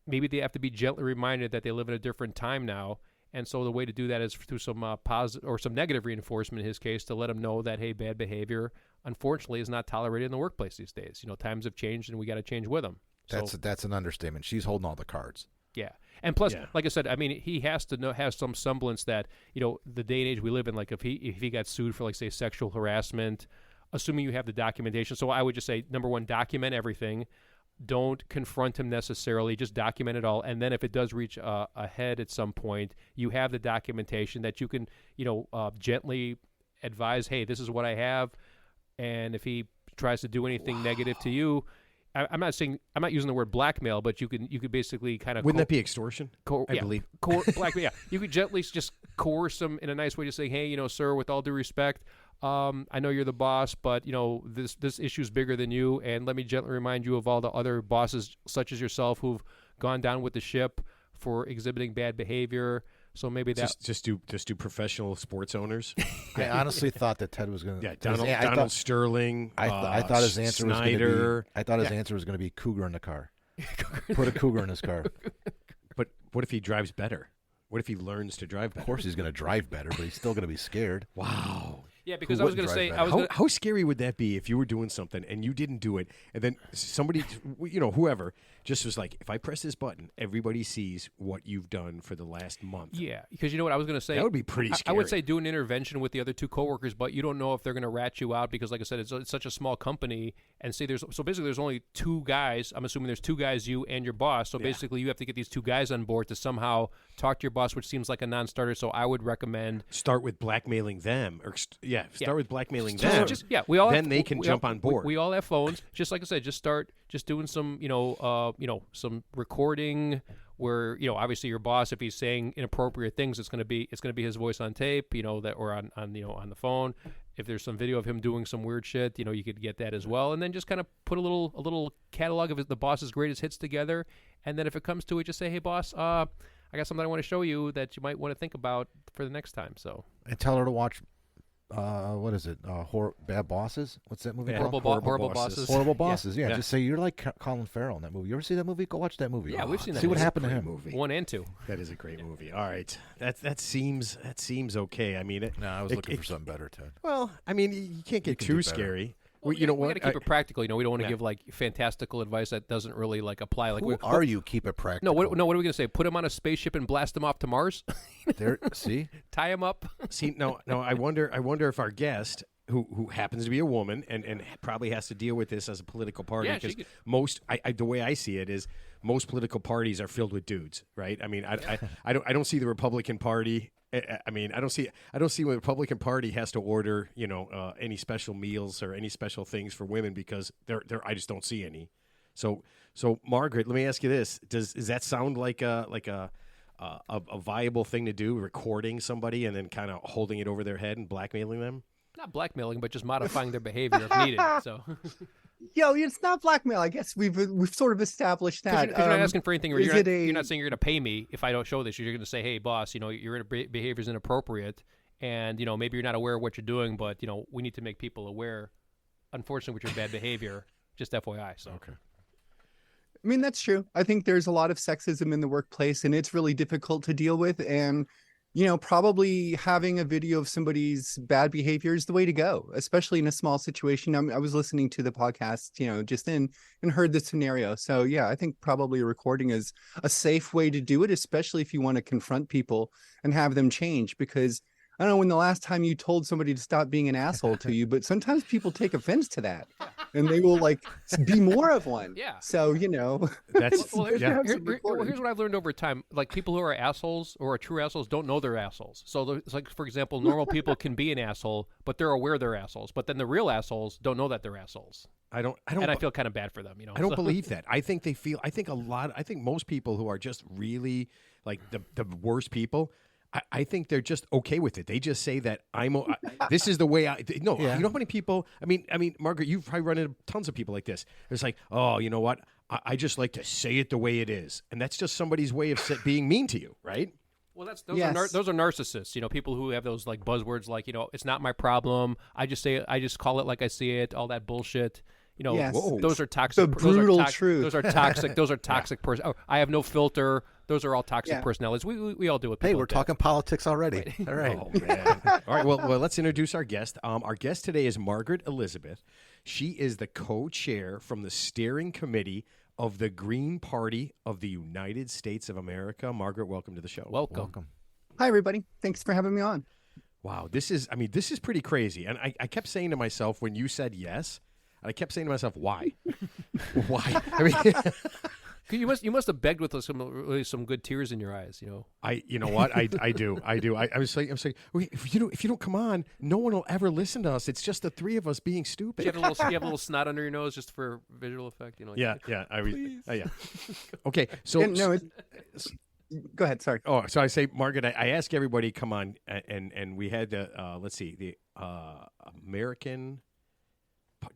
maybe they have to be gently reminded that they live in a different time now. And so the way to do that is through some positive or some negative reinforcement in his case, to let him know that, hey, bad behavior, unfortunately, is not tolerated in the workplace these days. Times have changed, and we got to change with them. That's an understatement. She's holding all the cards. Yeah. And plus, Yeah. like I said, I mean, he has to have some semblance that, the day and age we live in, like if he got sued for, like, say, sexual harassment, assuming you have the documentation. So I would just say, number one, document everything. Don't confront him necessarily. Just document it all. And then if it does reach a head at some point, you have the documentation that you can, gently advise, hey, this is what I have. And if he tries to do anything negative to you, I'm not using the word blackmail, but you could basically kind of Wouldn't that be extortion? I believe blackmail. Yeah, you could gently just coerce him in a nice way, just saying, hey, sir, with all due respect, I know you're the boss, but this issue's bigger than you, and let me gently remind you of all the other bosses such as yourself who've gone down with the ship for exhibiting bad behavior. So maybe that just do professional sports owners. I honestly thought that Ted was going to. Yeah, Donald Sterling. I thought his answer was going to be. I thought his Yeah. answer was going to be cougar in the car. Put a cougar in his car. But what if he drives better? What if he learns to drive better? Of course, he's going to drive better, but he's still going to be scared. Wow. Yeah, because Who I was wouldn't going to say, drive better? How scary would that be if you were doing something and you didn't do it, and then somebody, whoever, just was like, if I press this button, everybody sees what you've done for the last month. yeah, because you know what I was going to say? That would be pretty I scary. would say do an intervention with the other two coworkers, but you don't know if they're going to rat you out because, like I said, it's such a small company. And say basically there's only two guys. I'm assuming there's two guys, you and your boss. So basically you have to get these two guys on board to somehow talk to your boss, which seems like a non-starter. So I would recommend Start with blackmailing them, start with blackmailing So them. we all then have, they can we jump all, on board. We all have phones. Just like I said, just start doing some some recording where obviously your boss, if he's saying inappropriate things, it's going to be his voice on tape, that or on the phone. If there's some video of him doing some weird shit, you could get that as well, and then just kind of put a little catalog of the boss's greatest hits together, and then if it comes to it, just say, hey boss, I got something I want to show you that you might want to think about for the next time. So And tell her to watch. What is it? Bad Bosses? What's that movie? Yeah. called? Horrible bosses. Horrible Bosses. Yeah. Yeah. Just say you're like Colin Farrell in that movie. You ever see that movie? Go watch that movie. Yeah, we've seen that See what movie. happened to him. Movie. 1 and 2. That is a great movie. All right, that seems okay. I mean, No, I was looking for something better, Ted. Well, I mean, you can't get can too do better. scary. Well, you know we what? got to keep it practical. We don't want to Yeah. give like fantastical advice that doesn't really like apply. Like, Who are you? Keep it practical. No, what are we going to say? Put him on a spaceship and blast him off to Mars? There. See. Tie him up? See, no. I wonder if our guest, who happens to be a woman and probably has to deal with this as a political party, Yeah, she because could- most, the way I see it is most political parties are filled with dudes, right? I mean, I don't see the Republican Party. I mean, I don't see when the Republican Party has to order, any special meals or any special things for women, because I just don't see any. So Margaret, let me ask you this: does that sound like a viable thing to do? Recording somebody and then kind of holding it over their head and blackmailing them? Not blackmailing, but just modifying their behavior if needed. So It's not blackmail. I guess we've sort of established that. because you're not asking for anything. is You're it not saying you're going to pay me if I don't show this. You're going to say, hey, boss, your behavior is inappropriate, and maybe you're not aware of what you're doing, but we need to make people aware. Unfortunately, with your bad behavior, just FYI. So Okay. I mean, that's true. I think there's a lot of sexism in the workplace, and it's really difficult to deal with. And, probably having a video of somebody's bad behavior is the way to go, especially in a small situation. I was listening to the podcast, just in and heard the scenario. So, yeah, I think probably recording is a safe way to do it, especially if you want to confront people and have them change, because I don't know when the last time you told somebody to stop being an asshole to you, but sometimes people take offense to that and they will be more of one. Yeah. So, That's Well, here's, yeah. here's what I've learned over time. Like, people who are assholes or are true assholes don't know they're assholes. So it's like, for example, normal people can be an asshole, but they're aware they're assholes. But then the real assholes don't know that they're assholes. I don't. And I feel kind of bad for them. I don't so. believe that. I think they feel. I think most people who are just really like the worst people, I think they're just okay with it. They just say that this is the way I. No, Yeah. you know how many people? I mean, Margaret, you've probably run into tons of people like this. It's like, oh, you know what? I just like to say it the way it is, and that's just somebody's way of being mean to you, right? Well, those Yes. are those are narcissists. People who have those like buzzwords like it's not my problem. I just call it like I see it. All that bullshit. Yes. Those are toxic. The brutal truth. Those are toxic. Those are toxic. I have no filter. Those are all toxic Yeah. personalities. We all do it. Hey, we're talking politics already. All right. Oh, man. All right. Well, let's introduce our guest. Our guest today is Margaret Elisabeth. She is the co-chair from the steering committee of the Green Party of the United States of America. Margaret, welcome to the show. Welcome. Hi, everybody. Thanks for having me on. Wow, this is pretty crazy. And I kept saying to myself when you said yes, I kept saying to myself, why? Why? I mean, you must have begged with some good tears in your eyes, you know what? I do. I'm saying, if you don't come on, no one will ever listen to us. It's just the three of us being stupid. You have a little snot under your nose just for visual effect, Yeah. Okay, so Go ahead. Sorry. Oh, so I say, Margaret, I ask everybody, come on, and we had the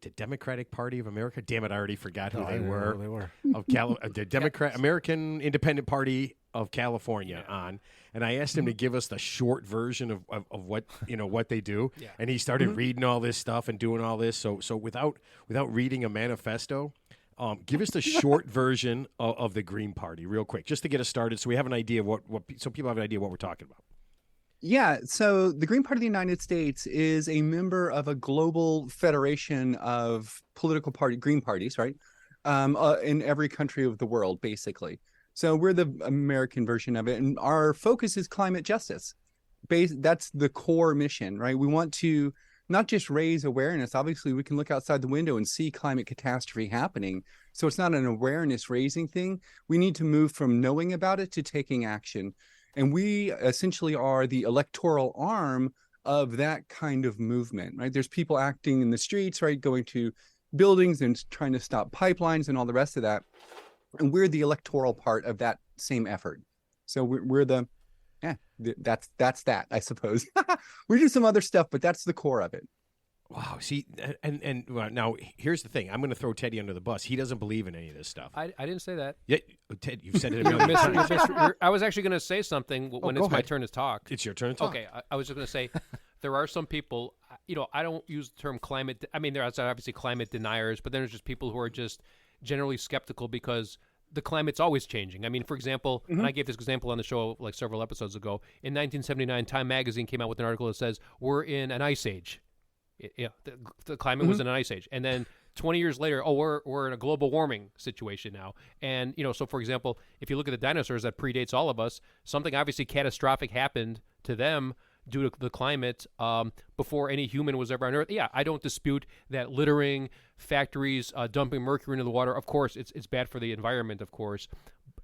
the Democratic Party of America. Damn it, I already forgot who they were. They were Of the American Independent Party of California on, and I asked him to give us the short version of what what they do, and he started reading all this stuff and doing all this. So without reading a manifesto. Give us the short version of the Green Party real quick, just to get us started, so we have an idea so people have an idea what we're talking about. Yeah, so the Green Party of the United States is a member of a global federation of political green parties, right? In every country of the world, basically. So we're the American version of it, and our focus is climate justice. That's the core mission, right? We want to not just raise awareness. Obviously, we can look outside the window and see climate catastrophe happening. So it's not an awareness raising thing. We need to move from knowing about it to taking action. And we essentially are the electoral arm of that kind of movement, right? There's people acting in the streets, right? Going to buildings and trying to stop pipelines and all the rest of that. And we're the electoral part of that same effort. So we're the that's that, I suppose. We do some other stuff, but that's the core of it. Wow. See, and well, now here's the thing. I'm going to throw Teddy under the bus. He doesn't believe in any of this stuff. I didn't say that. Yeah, Ted, you've said it a million times. I was actually going to say something when it's my turn to talk. It's your turn to talk. Okay, I was just going to say there are some people, I don't use the term climate. I mean, there are obviously climate deniers, but then there's just people who are just generally skeptical because the climate's always changing. I mean, for example, and I gave this example on the show like several episodes ago. In 1979, Time magazine came out with an article that says we're in an ice age. The climate was in an ice age, and then 20 years later, we're in a global warming situation now. And so for example, if you look at the dinosaurs that predates all of us, something obviously catastrophic happened to them due to the climate before any human was ever on Earth. Yeah, I don't dispute that littering, factories dumping mercury into the water, of course, it's bad for the environment, of course,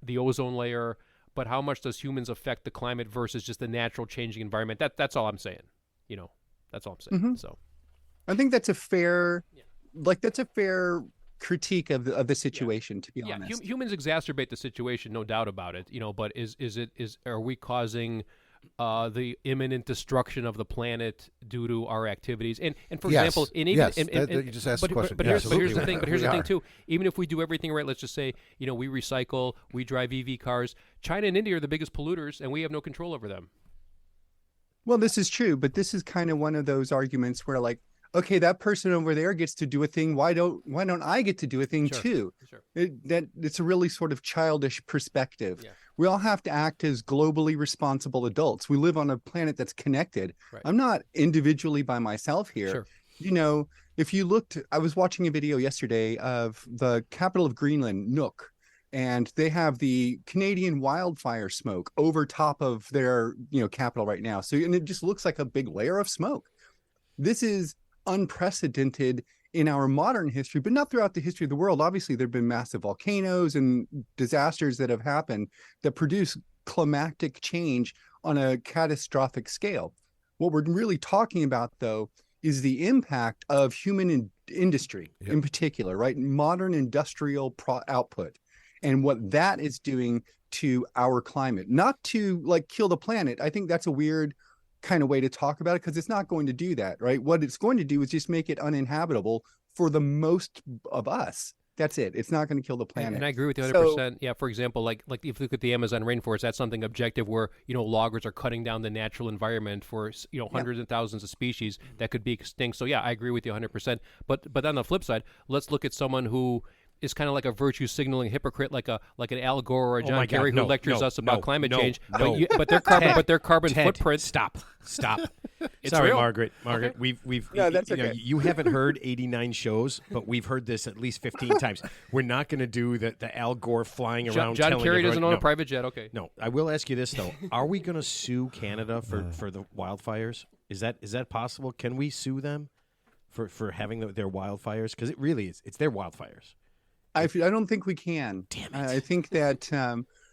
the ozone layer, but how much does humans affect the climate versus just the natural changing environment? That's all I'm saying. That's all I'm saying. So I think that's a fair critique of the situation, to be honest. Humans exacerbate the situation, no doubt about it, but are we causing the imminent destruction of the planet due to our activities? And for example, you just asked the question. But here's the thing. But here's the thing too. Even if we do everything right, let's just say we recycle, we drive EV cars. China and India are the biggest polluters, and we have no control over them. Well, this is true, but this is kind of one of those arguments where, like, okay, that person over there gets to do a thing. Why don't I get to do a thing too? Sure. It's a really sort of childish perspective. Yeah. We all have to act as globally responsible adults. We live on a planet that's connected. Right. I'm not individually by myself here. Sure. If you looked, I was watching a video yesterday of the capital of Greenland, Nuuk, and they have the Canadian wildfire smoke over top of their, capital right now. So, and it just looks like a big layer of smoke. This is unprecedented in our modern history, but not throughout the history of the world. Obviously, there have been massive volcanoes and disasters that have happened that produce climatic change on a catastrophic scale. What we're really talking about, though, is the impact of human industry in particular, right? Modern industrial output and what that is doing to our climate. Not to kill the planet. I think that's a weird kind of way to talk about it, because it's not going to do that, right? What it's going to do is just make it uninhabitable for the most of us. That's it. It's not going to kill the planet. And I agree with you 100%. Yeah, for example, like if you look at the Amazon rainforest, that's something objective where, loggers are cutting down the natural environment for, hundreds and thousands of species that could be extinct. So yeah, I agree with you 100%. But on the flip side, let's look at someone who is kind of like a virtue signaling hypocrite, like an Al Gore or a Oh John my God, Kerry who no, lectures no, us about no, climate no, change. no. But their carbon Ted, footprint. Stop. It's Sorry, real. Margaret. Okay. We've No, that's you know, okay. you haven't heard 89 shows, but we've heard this at least 15 times. We're not going to do the Al Gore flying around. John telling Kerry everyone- doesn't own no. a private jet. Okay. No, I will ask you this though: are we going to sue Canada for the wildfires? Is that possible? Can we sue them for having their wildfires? Because it really is. It's their wildfires. I don't think we can. Damn it. I think that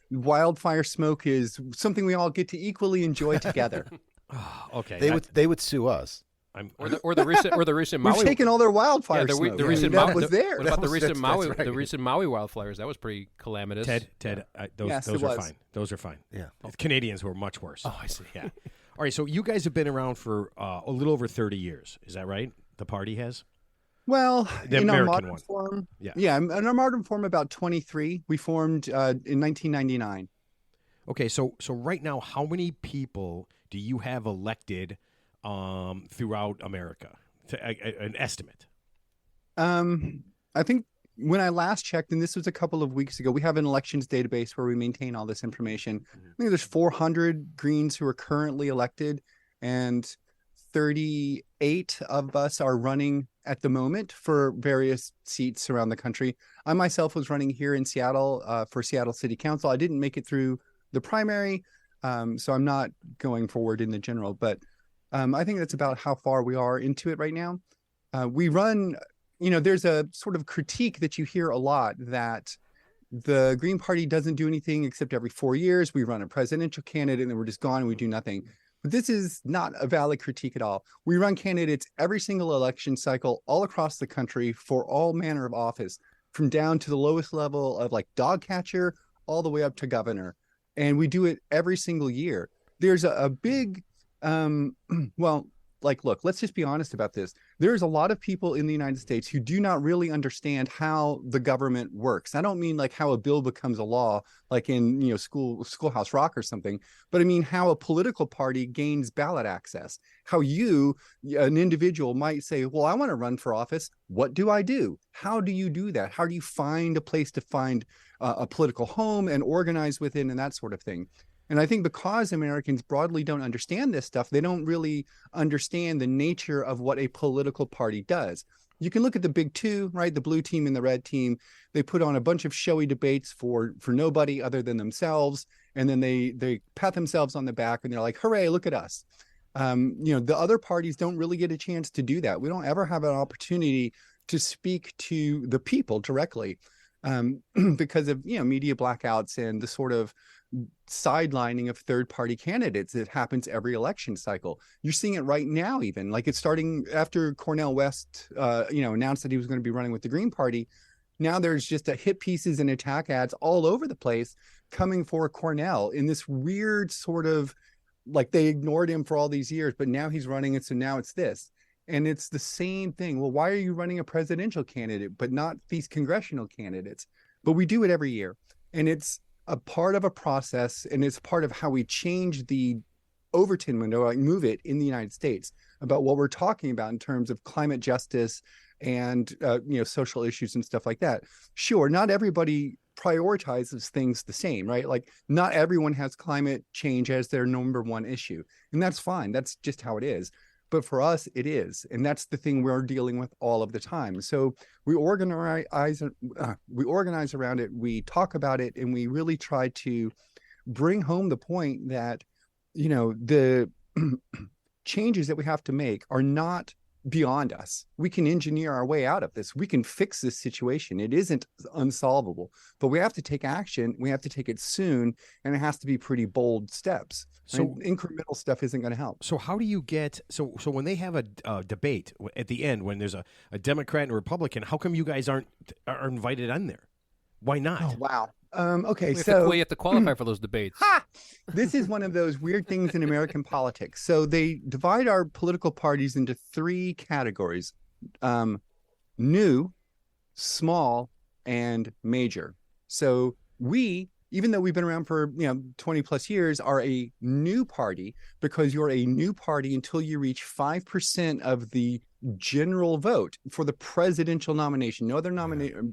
wildfire smoke is something we all get to equally enjoy together. Okay, They would sue us. Or the recent We've Maui. taken all their wildfire the smoke. recent that Maui, was there. What about the recent that's Maui? right. The recent Maui wildfires. That was pretty calamitous. Ted, those Yes, those it are was. fine. Those are fine. Yeah. The Canadians were much worse. Oh, I see. Yeah. All right. So you guys have been around for a little over 30 years. Is that right? The party has. Well, The in our American modern one. form, Yeah. in our modern form, about 23. We formed in 1999. Okay. So right now, how many people do you have elected throughout America? An estimate. I think when I last checked, and this was a couple of weeks ago, we have an elections database where we maintain all this information. I think there's 400 Greens who are currently elected, and 38 of us are running at the moment for various seats around the country. I myself was running here in Seattle for Seattle City Council. I didn't make it through the primary, so I'm not going forward in the general, but I think that's about how far we are into it right now. We run, there's a sort of critique that you hear a lot that the Green Party doesn't do anything except every 4 years. We run a presidential candidate and then we're just gone and we do nothing. But this is not a valid critique at all. We run candidates every single election cycle all across the country for all manner of office, from down to the lowest level of like dog catcher all the way up to governor. And we do it every single year. There's a big, look, let's just be honest about this. There's a lot of people in the United States who do not really understand how the government works. I don't mean like how a bill becomes a law, like in Schoolhouse Rock or something, but I mean how a political party gains ballot access. How you, an individual, might say, well, I want to run for office. What do I do? How do you do that? How do you find a place to find a political home and organize within and that sort of thing? And I think because Americans broadly don't understand this stuff, they don't really understand the nature of what a political party does. You can look at the big two, right? The blue team and the red team. They put on a bunch of showy debates for nobody other than themselves. And then they pat themselves on the back and they're like, hooray, look at us. The other parties don't really get a chance to do that. We don't ever have an opportunity to speak to the people directly because of, media blackouts and the sort of sidelining of third-party candidates that happens every election cycle. You're seeing it right now, even like it's starting after Cornel West, announced that he was going to be running with the Green Party. Now there's just a hit pieces and attack ads all over the place coming for Cornel in this weird sort of like they ignored him for all these years, but now he's running it, so now it's this. And it's the same thing. Well, why are you running a presidential candidate, but not these congressional candidates? But we do it every year, and it's a part of a process, and it's part of how we change the Overton window, like move it in the United States about what we're talking about in terms of climate justice and social issues and stuff like that. Sure, not everybody prioritizes things the same, right? Like not everyone has climate change as their number one issue, and that's fine. That's just how it is. But for us, it is, and that's the thing we're dealing with all of the time. So we organize around it, we talk about it, and we really try to bring home the point that, the changes that we have to make are not beyond us. We can engineer our way out of this. We can fix this situation. It isn't unsolvable, but we have to take action. We have to take it soon, and it has to be pretty bold steps. So incremental stuff isn't going to help. So how do you get so when they have a debate at the end, when there's a Democrat and a Republican, how come you guys are invited on there? Why not? Oh, wow. Okay, We have to qualify for those debates. This is one of those weird things in American politics. So they divide our political parties into three categories: new, small, and major. So we even though we've been around for 20 plus years, are a new party, because you're a new party until you reach 5% of the general vote for the presidential nomination. No other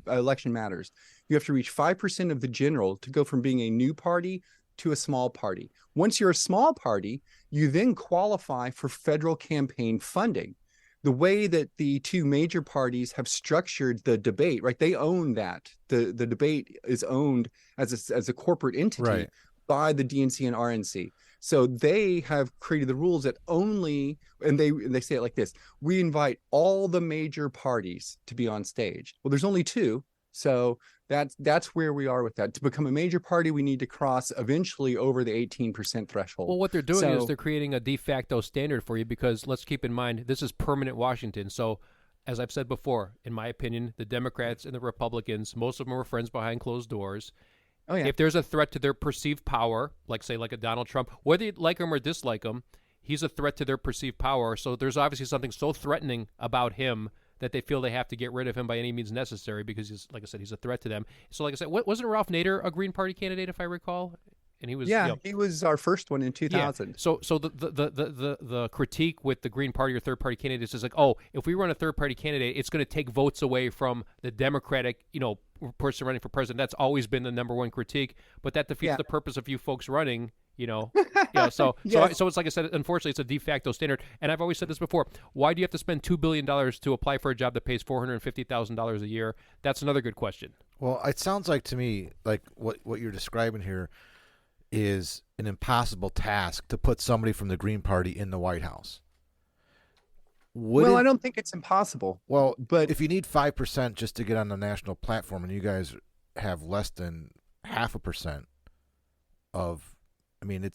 election matters. You have to reach 5% of the general to go from being a new party to a small party. Once you're a small party, you then qualify for federal campaign funding. The way that the two major parties have structured the debate, right? They own that. The debate is owned as a corporate entity by the DNC and RNC. So they have created the rules that only, and they say it like this: we invite all the major parties to be on stage. Well, there's only two. So that's where we are with that. To become a major party, we need to cross eventually over the 18% threshold. Well, what they're doing is they're creating a de facto standard for you, because let's keep in mind, this is permanent Washington. So as I've said before, in my opinion, the Democrats and the Republicans, most of them are friends behind closed doors. Oh, yeah. If there's a threat to their perceived power, like say like a Donald Trump, whether you like him or dislike him, he's a threat to their perceived power. So there's obviously something so threatening about him that they feel they have to get rid of him by any means necessary, because he's, like I said, he's a threat to them. So like I said, wasn't Ralph Nader a Green Party candidate, if I recall? And he was, he was our first one in 2000. Yeah. So the critique with the Green Party or third party candidates is like, oh, if we run a third party candidate, it's going to take votes away from the Democratic, person running for president. That's always been the number one critique, but that defeats the purpose of you folks running. So it's like I said, unfortunately, it's a de facto standard. And I've always said this before: why do you have to spend $2 billion to apply for a job that pays $450,000 a year? That's another good question. Well, it sounds like to me like what you're describing here is an impossible task to put somebody from the Green Party in the White House. I don't think it's impossible. Well, but if you need 5% just to get on the national platform, and you guys have less than 0.5% of, I mean,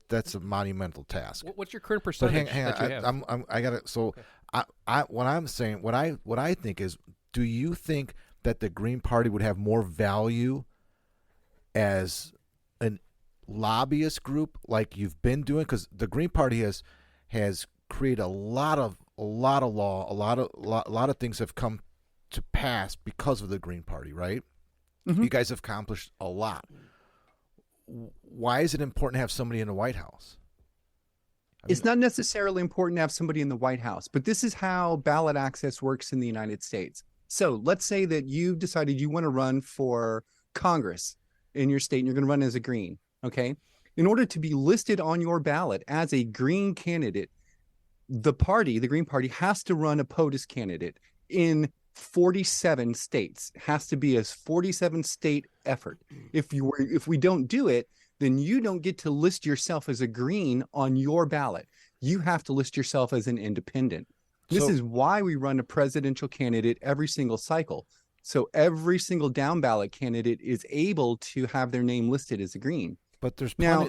that's a monumental task. What's your current percentage hang on, that you have? I got it. So, okay. What I'm saying, what I think is, do you think that the Green Party would have more value as an lobbyist group like you've been doing? Because the Green Party has created a lot of law, a lot of things have come to pass because of the Green Party, right? Mm-hmm. You guys have accomplished a lot. Why is it important to have somebody in the White House? It's not necessarily important to have somebody in the White House, but this is how ballot access works in the United States. So let's say that you've decided you want to run for Congress in your state, and you're going to run as a Green, okay? In order to be listed on your ballot as a Green candidate, the Green Party, has to run a POTUS candidate in 47 states. It has to be a 47 state effort. If we don't do it, then you don't get to list yourself as a Green on your ballot. You have to list yourself as an independent. This is why we run a presidential candidate every single cycle. So every single down ballot candidate is able to have their name listed as a Green. But there's now,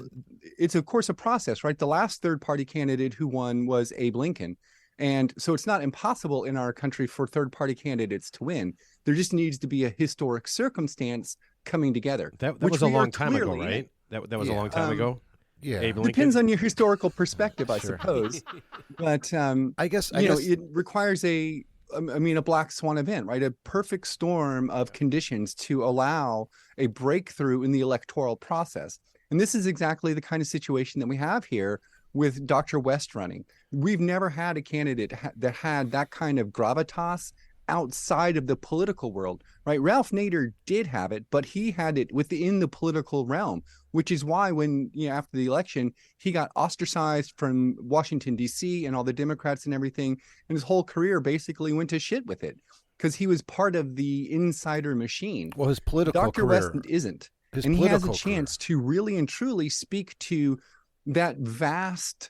it's of course a process, right? The last third party candidate who won was Abe Lincoln. And so it's not impossible in our country for third party candidates to win. There just needs to be a historic circumstance coming together. That was a long time ago, right? That was a long time ago. Yeah, Abe Lincoln? Depends on your historical perspective, I suppose. But I guess it requires a black swan event, right? A perfect storm of conditions to allow a breakthrough in the electoral process. And this is exactly the kind of situation that we have here with Dr. West running. We've never had a candidate that had that kind of gravitas outside of the political world, right? Ralph Nader did have it, but he had it within the political realm, which is why when, after the election, he got ostracized from Washington, D.C. and all the Democrats and everything. And his whole career basically went to shit with it because he was part of the insider machine. Well, his political Dr. career. West isn't. And he has a chance to really and truly speak to that vast,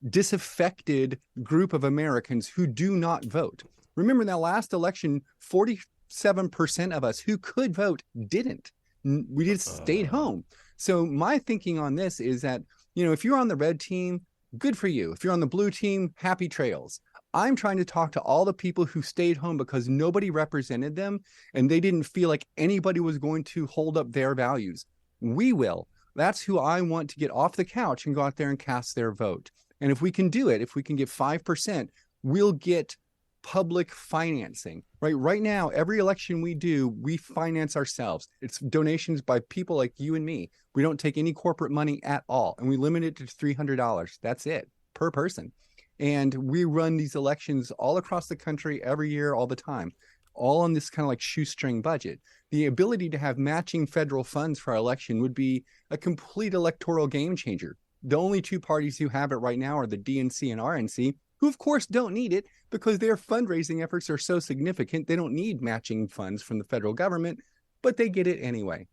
disaffected group of Americans who do not vote. Remember, in that last election, 47% of us who could vote didn't. We just stayed home. So my thinking on this is that, if you're on the red team, good for you. If you're on the blue team, happy trails. I'm trying to talk to all the people who stayed home because nobody represented them and they didn't feel like anybody was going to hold up their values. We will. That's who I want to get off the couch and go out there and cast their vote. And if we can do it, if we can get 5%, we'll get public financing, right? Right now, every election we do, we finance ourselves. It's donations by people like you and me. We don't take any corporate money at all, and we limit it to $300. That's it per person. And we run these elections all across the country every year, all the time, all on this kind of like shoestring budget. The ability to have matching federal funds for our election would be a complete electoral game changer. The only two parties who have it right now are the DNC and RNC, who of course don't need it because their fundraising efforts are so significant. They don't need matching funds from the federal government, but they get it anyway.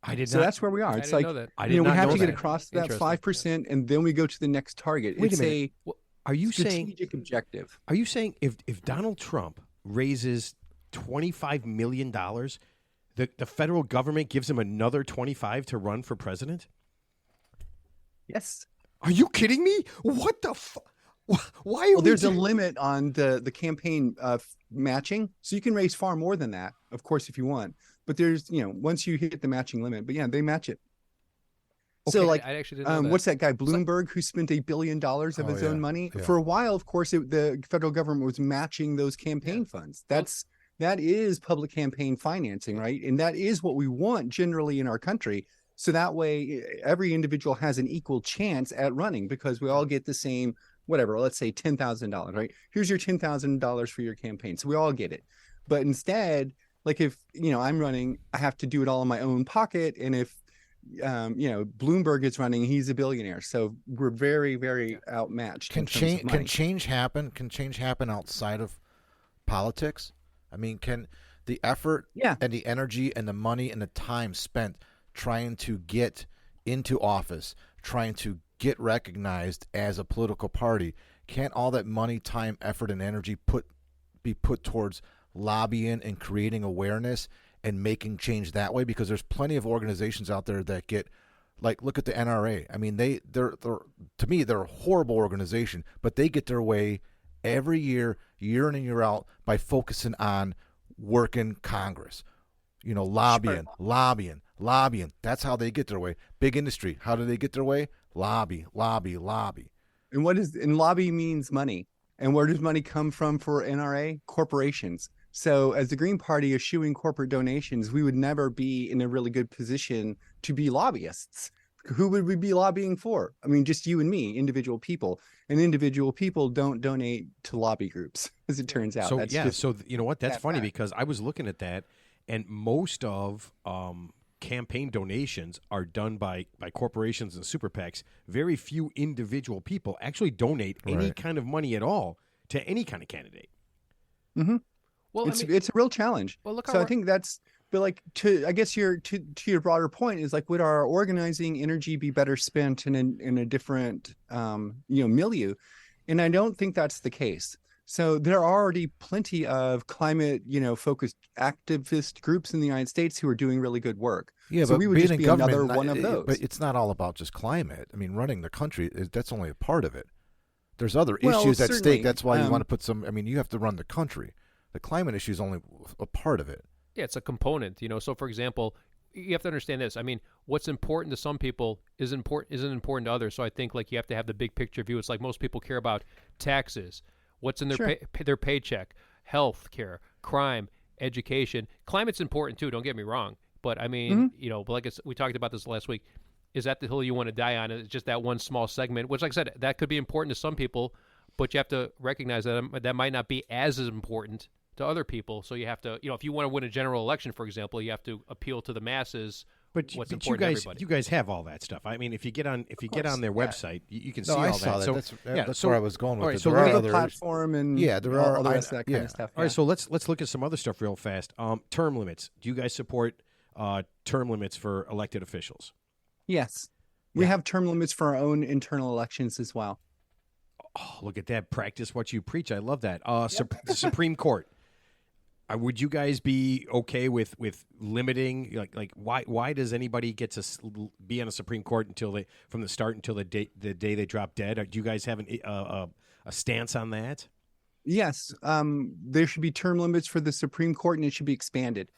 I did So not. that's where we are. I It's didn't like, know that. I you did know, we not have know to get that. across that Interesting. 5%, and then we go to the next target. Wait a It's minute. Are you saying? strategic objective. Are you saying if Donald Trump raises $25 million, the federal government gives him another 25 to run for president? Yes. Are you kidding me? What the fuck? Why are Well, we there's a do- limit on the campaign matching, so you can raise far more than that, of course, if you want. But there's, you know, once you hit the matching limit, but yeah, they match it. So Okay, like, I actually didn't know that. what's that guy Bloomberg who spent $1 billion of Oh, his yeah, own money yeah. for a while? Of course, the federal government was matching those campaign funds. That is public campaign financing, right? And that is what we want generally in our country. So that way, every individual has an equal chance at running because we all get the same, whatever, let's say $10,000, right? Here's your $10,000 for your campaign. So we all get it. But instead, like if, you know, I'm running, I have to do it all in my own pocket. And if, you know, Bloomberg is running, he's a billionaire. So we're very, very outmatched. Can in terms of change money. can change happen? Can change happen outside of politics? I mean, can the effort Yeah. and the energy and the money and the time spent trying to get into office, trying to get recognized as a political party, can't all that money, time, effort, and energy be put towards lobbying and creating awareness and making change that way? Because there's plenty of organizations out there that get, like, look at the NRA. I mean, they're to me, they're a horrible organization, but they get their way every year, year in and year out, by focusing on working Congress. You know, lobbying. That's how they get their way. Big industry, how do they get their way? Lobby. And lobby means money. And where does money come from for NRA? Corporations. So as the Green Party eschewing corporate donations, we would never be in a really good position to be lobbyists. Who would we be lobbying for? I mean, just you and me, individual people. And individual people don't donate to lobby groups, as it turns out. So That's yeah, just so you know what? That's that funny fact. because I was looking at that, and most of campaign donations are done by corporations and super PACs. Very few individual people actually donate any Right. kind of money at all to any kind of candidate. Well, it's I mean, it's a real challenge. well, look how So I we're- think that's, but like I guess to your broader point is like, would our organizing energy be better spent in a different milieu? And I don't think that's the case. So there are already plenty of climate focused activist groups in the United States who are doing really good work. Yeah, So but we would being just in be government, another one of those. But it's not all about just climate. I mean, running the country, that's only a part of it. There's other Well, issues at certainly, stake. That's why you want to put some. I mean, you have to run the country. The climate issue is only a part of it. yeah, it's a component, So, for example, you have to understand this. I mean, what's important to some people isn't important to others. So I think like you have to have the big picture view. It's like most people care about taxes, what's in their Sure. their paycheck, health care, crime, education. Climate's important too. Don't get me wrong, but I mean, but like we talked about this last week. Is that the hill you want to die on? It's just that one small segment, which, like I said, that could be important to some people, but you have to recognize that that might not be as important to other people. So you have to, if you want to win a general election, for example, you have to appeal to the masses. But what's you important to guys, everybody. you guys have all that stuff. I mean, if you get on their website, you can see No, I all saw that. that. So That's so- where I was going all with right, it. so There let are me- the others. platform and Yeah, there all are- the I- rest of that kind yeah. of stuff. All right, so let's look at some other stuff real fast. Term limits. Do you guys support term limits for elected officials? Yes. We Yeah. have term limits for our own internal elections as well. Oh, look at that! Practice what you preach. I love that. The Supreme Court. Would you guys be okay with limiting like why does anybody get to be on a Supreme Court from the start until the day they drop dead? Do you guys have a stance on that? Yes. There should be term limits for the Supreme Court and it should be expanded.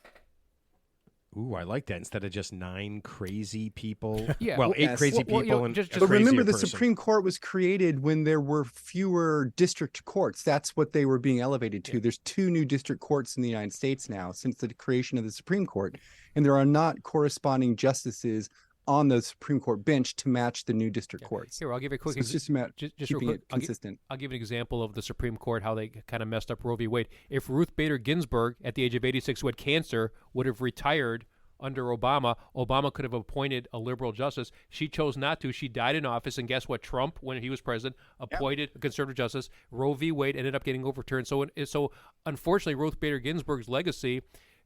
Ooh, I like that. Instead of just 9 crazy people. Yeah, Well, well, 8 yes. crazy Well, people and just- a But remember, crazier the person. Supreme Court was created when there were fewer district courts. That's what they were being elevated to. There's 2 new district courts in the United States now since the creation of the Supreme Court, and there are not corresponding justices on the Supreme Court bench to match the new district courts. Here, I'll give you a quick So it's just about just real keeping quick, it consistent. I'll give an example of the Supreme Court, how they kind of messed up Roe v. Wade. If Ruth Bader Ginsburg, at the age of 86, who had cancer, would have retired under Obama, Obama could have appointed a liberal justice. She chose not to. She died in office, and guess what? Trump, when he was president, appointed a conservative justice. Roe v. Wade ended up getting overturned. So unfortunately, Ruth Bader Ginsburg's legacy,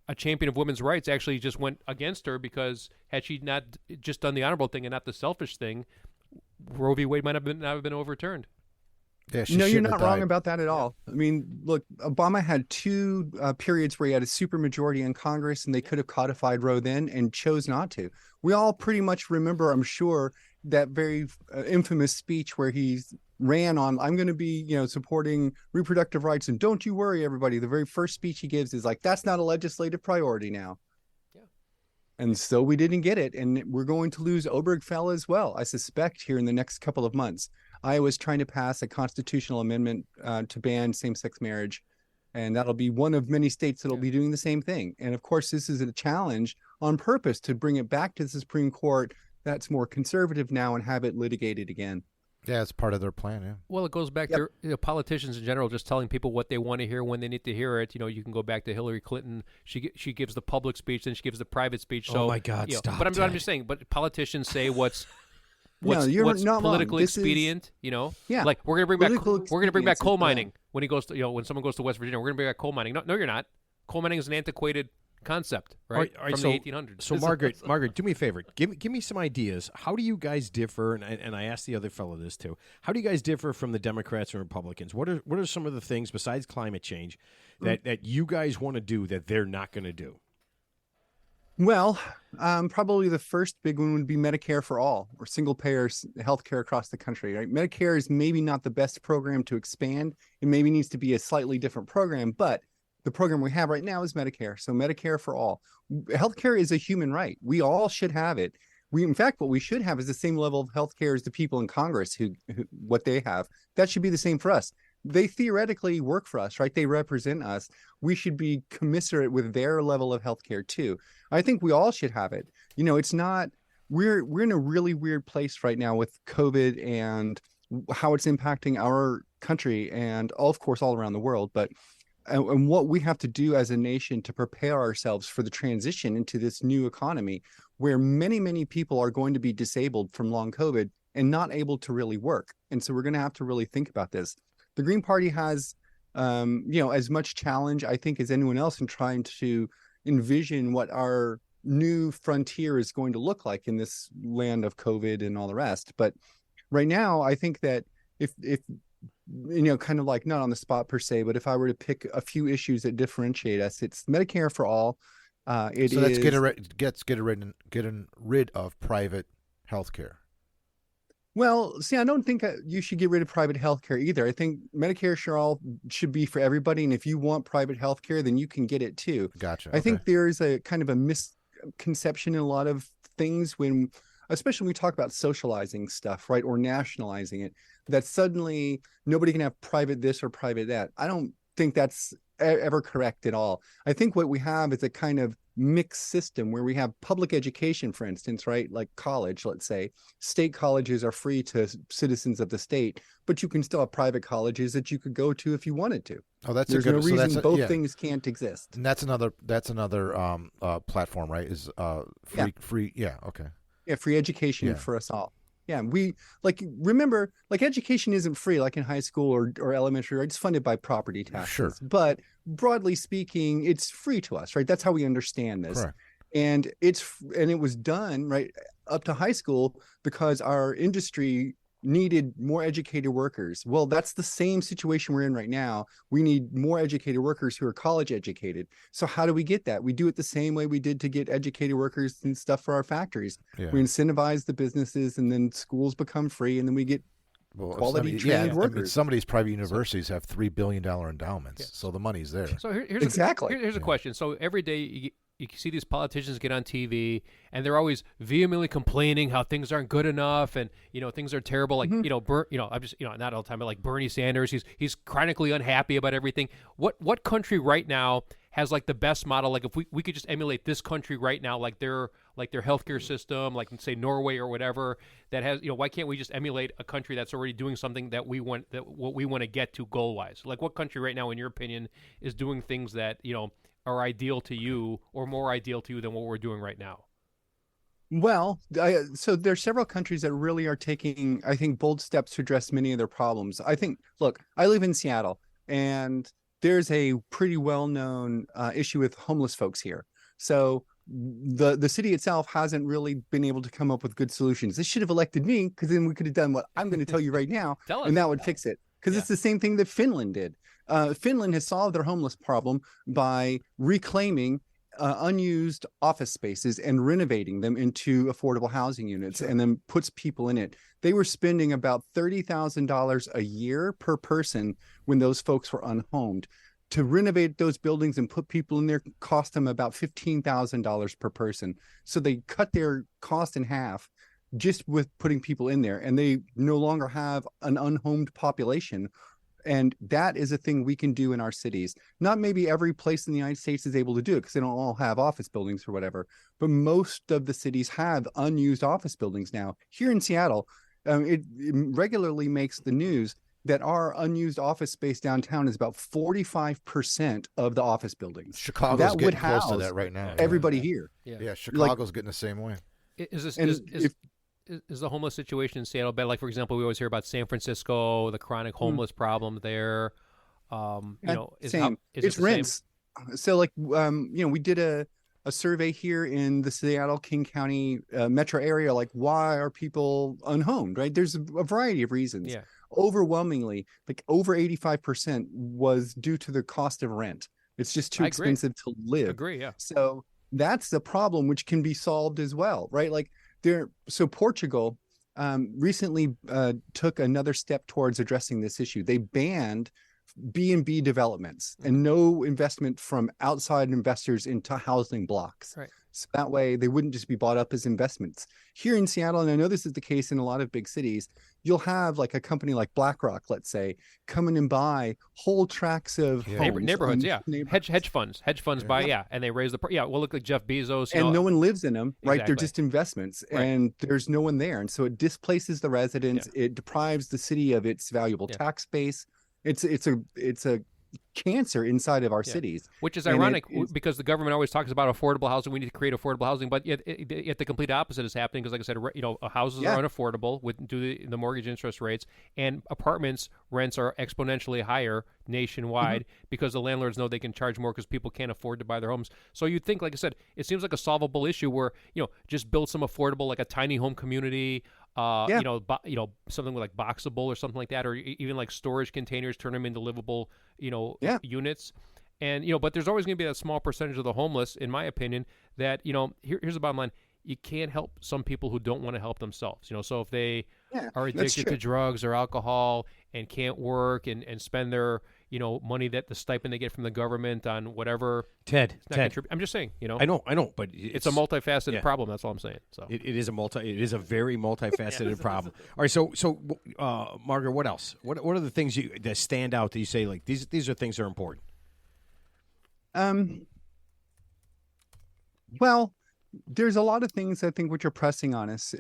a champion of women's rights, actually just went against her, because had she not just done the honorable thing and not the selfish thing, Roe v. Wade might have not have been overturned. Yeah, No, you're not wrong about that at all. I mean, look, Obama had 2 periods where he had a supermajority in Congress, and they could have codified Roe then and chose not to. We all pretty much remember, I'm sure, that very infamous speech where he ran on, I'm going to be, supporting reproductive rights, and don't you worry, everybody. The very first speech he gives is like, that's not a legislative priority now. Yeah. And so we didn't get it, and we're going to lose Obergefell as well, I suspect, here in the next couple of months. Iowa's trying to pass a constitutional amendment to ban same-sex marriage, and that'll be one of many states that'll be doing the same thing. And of course, this is a challenge on purpose to bring it back to the Supreme Court that's more conservative now and have it litigated again. Yeah, it's part of their plan. Yeah. Well, it goes back to politicians in general just telling people what they want to hear when they need to hear it. You can go back to Hillary Clinton. She gives the public speech, then she gives the private speech. So, oh my God, stop! But I'm just saying. But politicians say what's you're what's not wrong. politically This is- expedient. Yeah. Like we're gonna bring back Expediency, coal yeah. mining when he goes to when someone goes to West Virginia. We're gonna bring back coal mining. No, you're not. Coal mining is an antiquated concept, right? All right, From so, the 1800s. So Margaret, do me a favor. Give me some ideas. How do you guys differ? And I asked the other fellow this too. How do you guys differ from the Democrats and Republicans? What are some of the things besides climate change that you guys want to do that they're not going to do? Well, probably the first big one would be Medicare for all, or single payer healthcare across the country. Right? Medicare is maybe not the best program to expand. It maybe needs to be a slightly different program, but the program we have right now is Medicare. So Medicare for all. Healthcare is a human right. We all should have it. In fact, what we should have is the same level of healthcare as the people in Congress who what they have. That should be the same for us. They theoretically work for us, right? They represent us. We should be commiserate with their level of healthcare too. I think we all should have it. It's not, we're in a really weird place right now with COVID and how it's impacting our country and of course all around the world. But and what we have to do as a nation to prepare ourselves for the transition into this new economy where many, many people are going to be disabled from long COVID and not able to really work. And so we're going to have to really think about this. The Green Party has, as much challenge, I think, as anyone else in trying to envision what our new frontier is going to look like in this land of COVID and all the rest. But right now, I think that if kind of like not on the spot per se, but if I were to pick a few issues that differentiate us, it's Medicare for all. That's getting rid of private health care. Well, see, I don't think you should get rid of private healthcare either. I think Medicare for all should be for everybody. And if you want private healthcare, then you can get it too. Gotcha. I think there's a kind of a misconception in a lot of things especially when we talk about socializing stuff, right? Or nationalizing it, that suddenly nobody can have private this or private that. I don't think that's ever correct at all. I think what we have is a kind of mixed system where we have public education, for instance, right? Like college, let's say. State colleges are free to citizens of the state, but you can still have private colleges that you could go to if you wanted to. Oh, that's There's a good. no reason So both things can't exist. And that's another platform, right? Is free. Yeah. Okay. Yeah, free education for us all. Yeah, we remember education isn't free like in high school or elementary, right? It's funded by property taxes. Sure. But broadly speaking, it's free to us, right? That's how we understand this. Correct. And it was done right up to high school because our industry needed more educated workers. Well, that's the same situation we're in right now. We need more educated workers who are college educated. So how do we get that? We do it the same way we did to get educated workers and stuff for our factories. Yeah. We incentivize the businesses and then schools become free and then we get quality trained workers. I mean, some of these private universities have $3 billion endowments, so the money's there. So here's Exactly. Here's a question. So every day you see these politicians get on TV and they're always vehemently complaining how things aren't good enough and things are terrible. Like I'm just not all the time, but like Bernie Sanders, he's chronically unhappy about everything. What country right now has like the best model? Like if we could just emulate this country right now, like their healthcare system, like say Norway or whatever, that has why can't we just emulate a country that's already doing something that we want, that what we want to get to goal wise? Like what country right now, in your opinion, is doing things that are ideal to you or more ideal to you than what we're doing right now? Well, so there's several countries that really are taking, I think, bold steps to address many of their problems. I think, look, I live in Seattle, and there's a pretty well-known issue with homeless folks here. So the city itself hasn't really been able to come up with good solutions. They should have elected me, because then we could have done what I'm going to tell you right now, and that would fix it. Because it's the same thing that Finland did. Finland has solved their homeless problem by reclaiming unused office spaces and renovating them into affordable housing units, and then puts people in it. They were spending about $30,000 a year per person when those folks were unhomed. To renovate those buildings and put people in there cost them about $15,000 per person. So they cut their cost in half just with putting people in there, and they no longer have an unhomed population. And that is a thing we can do in our cities. Not maybe every place in the United States is able to do it, because they don't all have office buildings or whatever, but most of the cities have unused office buildings now. Here in Seattle, it regularly makes the news that our unused office space downtown is about 45% of the office buildings. Chicago's that getting would close to house that right now. everybody here. Yeah, Chicago's getting the same way. Is the homeless situation in Seattle bad? Like, for example, we always hear about San Francisco, the chronic homeless problem there. It's rents. So like, we did a survey here in the Seattle King County metro area. Like, why are people unhomed, right? There's a variety of reasons. Yeah. Overwhelmingly, like over 85% was due to the cost of rent. It's just too expensive to live. Agree, yeah. So that's the problem, which can be solved as well, right? Like so Portugal recently took another step towards addressing this issue. They banned B&B developments and no investment from outside investors into housing blocks. Right. So that way they wouldn't just be bought up as investments. Here in Seattle, and I know this is the case in a lot of big cities, you'll have like a company like BlackRock, let's say, come in and buy whole tracts of homes, neighborhoods, hedge funds buy, and they raise the well, look like Jeff Bezos, and no one lives in them, right? Exactly. They're just investments, and there's no one there, and so it displaces the residents. It deprives the city of its valuable tax base. It's a cancer inside of our cities, which is ironic because the government always talks about affordable housing. We need to create affordable housing, but yet the complete opposite is happening. Because, like I said, houses are unaffordable due to the mortgage interest rates, and apartments rents are exponentially higher nationwide because the landlords know they can charge more because people can't afford to buy their homes. So you'd think, like I said, it seems like a solvable issue where just build some affordable, like a tiny home community. Something like boxable or something like that, or even like storage containers, turn them into livable, units. And, but there's always going to be that small percentage of the homeless, in my opinion, that, here's the bottom line. You can't help some people who don't want to help themselves. So if they are addicted to drugs or alcohol and can't work and spend their, money, that the stipend they get from the government on whatever. Ted, I'm just saying, I know, but it's a multifaceted problem. That's all I'm saying. So it is a very multifaceted problem. All right. So, Margaret, what else? What are the things that stand out that you say, like, these are things that are important? Well, there's a lot of things I think which are pressing on us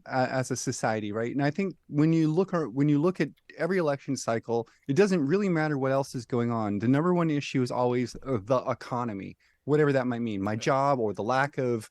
as a society, right? And I think when you look at every election cycle, it doesn't really matter what else is going on. The number one issue is always the economy, whatever that might mean, my job, or the lack of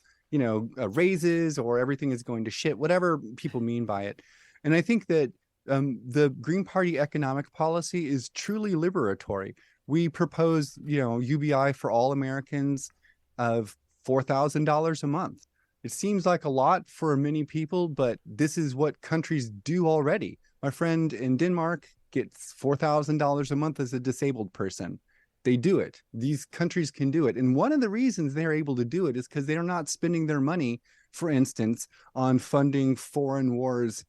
raises, or everything is going to shit, whatever people mean by it. And I think that the Green Party economic policy is truly liberatory. We propose, UBI for all Americans of $4,000 a month. It seems like a lot for many people, but this is what countries do already. My friend in Denmark gets $4,000 a month as a disabled person. They do it. These countries can do it. And one of the reasons they're able to do it is because they're not spending their money, for instance, on funding foreign wars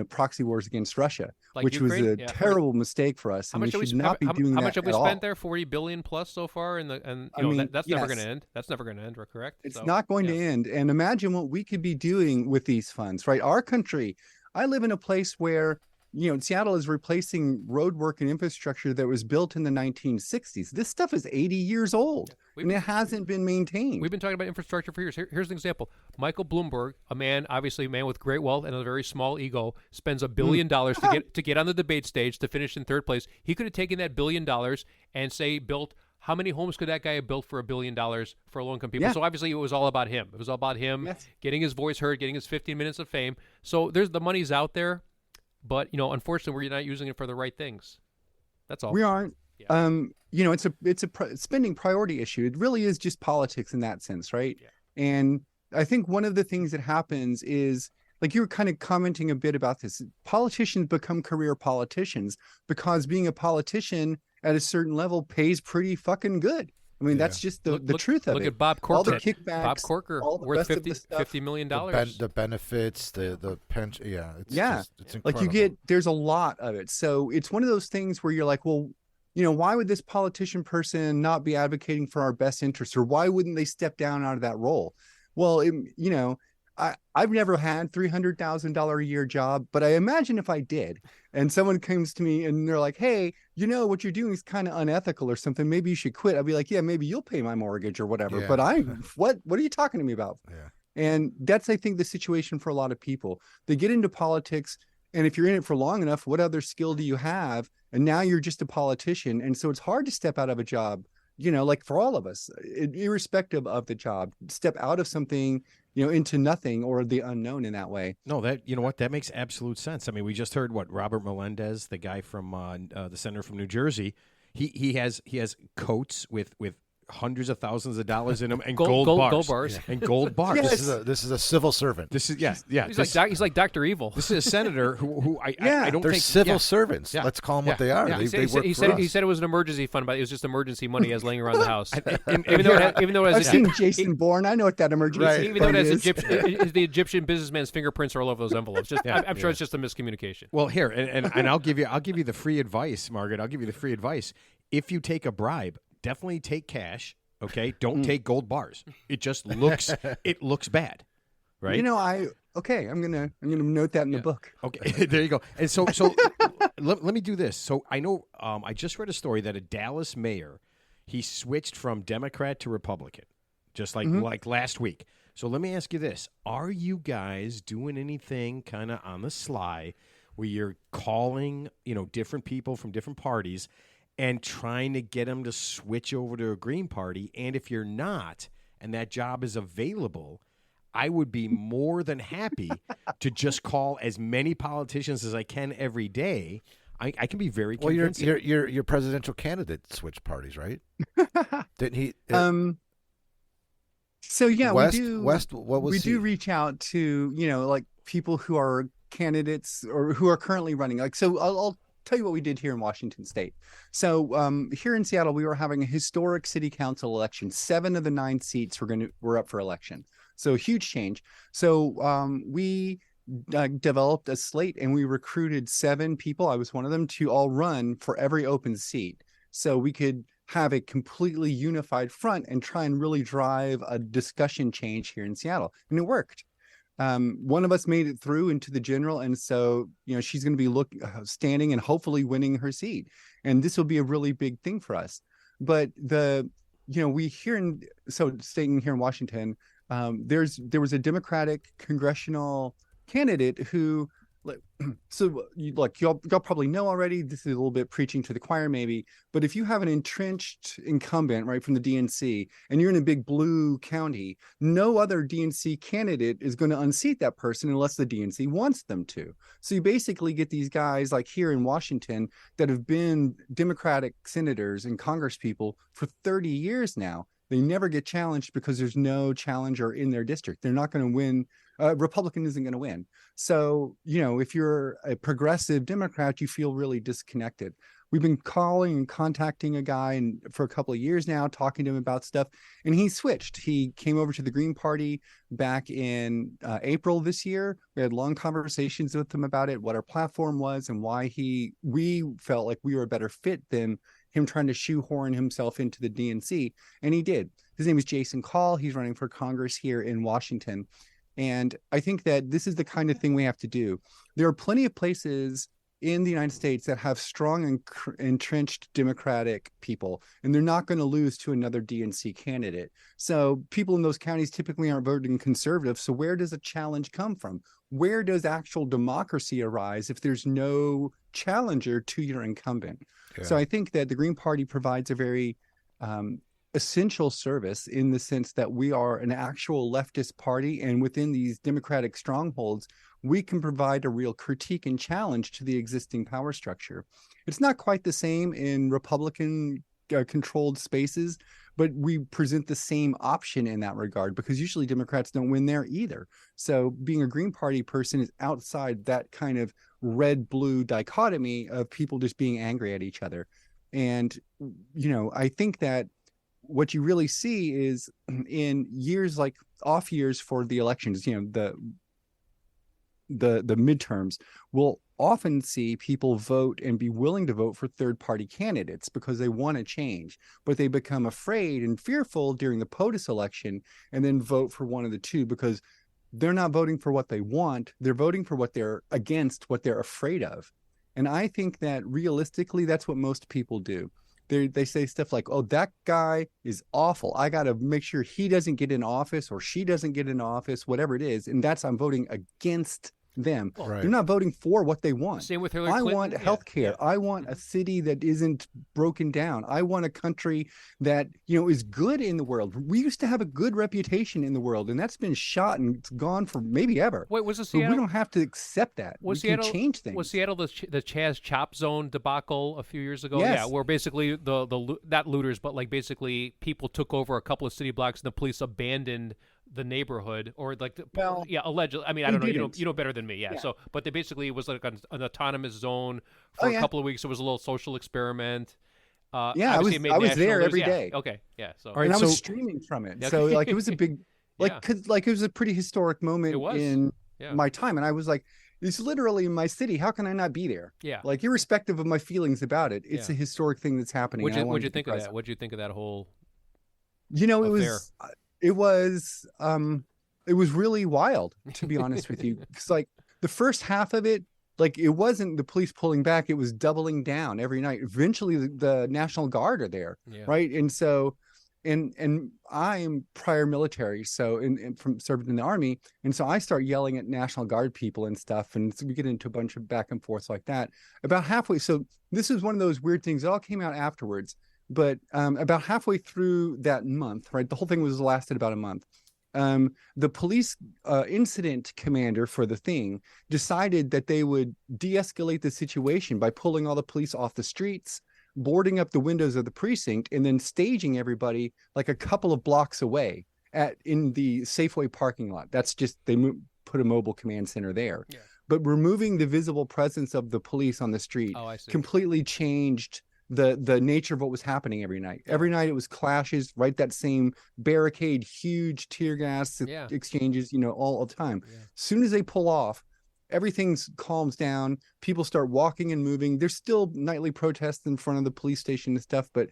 proxy wars against Russia, Like which Ukraine? was a Yeah. terrible mistake for us. How And we much have we should not be doing how that much have we at all. spent there? 40 billion plus so far, and I mean, that's never yes. going to end. That's never going to end, correct? It's So, not going yeah. to end. And imagine what we could be doing with these funds, right? Our country, I live in a place where, Seattle is replacing road work and infrastructure that was built in the 1960s. This stuff is 80 years old and it hasn't been maintained. We've been talking about infrastructure for years. Here's an example. Michael Bloomberg, a man with great wealth and a very small ego, spends $1 billion to get on the debate stage to finish in third place. He could have taken that $1 billion and built. How many homes could that guy have built for $1 billion for low-income people? Yeah. So obviously it was all about him. It was all about him getting his voice heard, getting his 15 minutes of fame. So the money's out there, but unfortunately we're not using it for the right things. That's all. We aren't. Yeah. It's a spending priority issue. It really is just politics in that sense, right? Yeah. And I think one of the things that happens is, like you were kind of commenting a bit about this, politicians become career politicians because being a politician at a certain level pays pretty fucking good. I mean, that's just the truth of it. Look at Bob Corker. All the kickbacks, Bob Corker, all the worth rest of the stuff. $50 million. The benefits, the pension. Yeah. It's incredible. Like there's a lot of it. So it's one of those things where you're like, well, why would this politician person not be advocating for our best interests, or why wouldn't they step down out of that role? Well, I've never had $300,000 a year job, but I imagine if I did, and someone comes to me and they're like, hey, what you're doing is kind of unethical or something, maybe you should quit. I'd be like, yeah, maybe you'll pay my mortgage or whatever. Yeah. But what are you talking to me about? Yeah. And that's, I think, the situation for a lot of people. They get into politics, and if you're in it for long enough, what other skill do you have? And now you're just a politician. And so it's hard to step out of a job, like for all of us, irrespective of the job, step out of something, into nothing or the unknown in that way. No, that makes absolute sense. I mean, we just heard Robert Melendez, the guy from the senator from New Jersey. He has coats with hundreds of thousands of dollars in them and gold bars. Yeah. And gold bars. Yes. This is a civil servant. This is He's like Dr. Evil. This is a senator who I don't They're think civil servants. Yeah. Let's call them what they are. Yeah. They work He for us. said it was an emergency fund, but it was just emergency money he has laying around the house. Even though I've seen Jason Bourne. I know what that emergency even though it has is. the Egyptian businessman's fingerprints are all over those envelopes. I'm sure it's just a miscommunication. Well, here and I'll give you the free advice, Margaret. I'll give you the free advice. If you take a bribe, definitely take cash. Okay, don't take gold bars. It just looks bad, right? I'm gonna note that in the book. Okay, there you go. And so let me do this. So I know I just read a story that a Dallas mayor, he switched from Democrat to Republican, just like last week. So let me ask you this: are you guys doing anything kind of on the sly, where you're calling different people from different parties and trying to get them to switch over to a Green Party? And if you're not, and that job is available, I would be more than happy to just call as many politicians as I can every day. I can be very convincing. Well, your presidential candidate switched parties, right? Didn't he? So yeah, West, we do. West, what was we he? do reach out to like people who are candidates or who are currently running. Like, so I'll tell you what we did here in Washington State. So here in Seattle, we were having a historic city council election. 7 of the 9 seats were up for election. So huge change. So we developed a slate and we recruited 7 people. I was one of them, to all run for every open seat. So we could have a completely unified front and try and really drive a discussion change here in Seattle. And it worked. One of us made it through into the general, and so she's going to be standing and hopefully winning her seat, and this will be a really big thing for us. But staying here in Washington, there was a Democratic congressional candidate who, y'all probably know already, this is a little bit preaching to the choir maybe, but if you have an entrenched incumbent right from the DNC and you're in a big blue county, no other DNC candidate is going to unseat that person unless the DNC wants them to. So you basically get these guys like here in Washington that have been Democratic senators and congresspeople for 30 years now. They never get challenged because there's no challenger in their district. They're not going to win. Republican isn't going to win. So, if you're a progressive Democrat, you feel really disconnected. we've been calling and contacting a guy and for a couple of years now, talking to him about stuff, and he switched. He came over to the Green Party back in April this year. We had long conversations with him about it, what our platform was, and why we felt like we were a better fit than him trying to shoehorn himself into the DNC, and he did. His name is Jason Call. He's running for Congress here in Washington. And I think that this is the kind of thing we have to do. There are plenty of places in the United States that have strong and entrenched Democratic people, and they're not going to lose to another DNC candidate. So people in those counties typically aren't voting conservative. So where does a challenge come from? Where does actual democracy arise if there's no challenger to your incumbent? Yeah. So I think that the Green Party provides a very essential service in the sense that we are an actual leftist party, and within these democratic strongholds, we can provide a real critique and challenge to the existing power structure. It's not quite the same in Republican controlled spaces, but we present the same option in that regard, because usually Democrats don't win there either. So being a Green Party person is outside that kind of red-blue dichotomy of people just being angry at each other. And, you know, I think that what you really see is in years like off years for the elections, you know, the midterms, we'll often see people vote and be willing to vote for third-party candidates because they want to change, but they become afraid and fearful during the POTUS election and then vote for one of the two because they're not voting for what they want. They're voting for what they're against, what they're afraid of. And I think that realistically, that's what most people do. They say stuff like, oh, that guy is awful. I got to make sure he doesn't get in office or she doesn't get in office, whatever it is. And I'm voting against them. Right. They're not voting for what they want. Same with Hillary Clinton. I want healthcare. Yeah. I want a city that isn't broken down. I want a country that, you know, is good in the world. We used to have a good reputation in the world, and that's been shot and it's gone for maybe ever. Wait, was it Seattle? But we don't have to accept that. We can change things. Was Seattle the Chaz Chop Zone debacle a few years ago? Yes. Yeah, where basically the not looters, but like basically people took over a couple of city blocks and the police abandoned the neighborhood, or like, allegedly. I mean, I don't know. You know better than me. Yeah. So, but they basically, it was like an autonomous zone for a couple of weeks. It was a little social experiment. I was there every day. Okay. Yeah. So, and I was streaming from it. So like, it was a big, cause like it was a pretty historic moment in my time. And I was like, it's literally in my city. How can I not be there? Yeah. Like, irrespective of my feelings about it, it's a historic thing that's happening. What'd you think of that? What'd you think of that whole? You know, it was really wild, to be honest with you. Because like the first half of it, like it wasn't the police pulling back, it was doubling down every night. Eventually the National Guard are there. Yeah. Right. And so, and I'm prior military. So, and from serving in the Army. And so I start yelling at National Guard people and stuff. And so we get into a bunch of back and forth like that about halfway. So this is one of those weird things. It all came out afterwards. But about halfway through that month, right, the whole thing lasted about a month. The police incident commander for the thing decided that they would de-escalate the situation by pulling all the police off the streets, boarding up the windows of the precinct, and then staging everybody like a couple of blocks away in the Safeway parking lot. That's just, they put a mobile command center there. Yeah. But removing the visible presence of the police on the street completely changed the nature of what was happening every night. Every night it was clashes, right? That same barricade, huge tear gas exchanges, you know, all the time. Yeah. As soon as they pull off, everything calms down. People start walking and moving. There's still nightly protests in front of the police station and stuff, but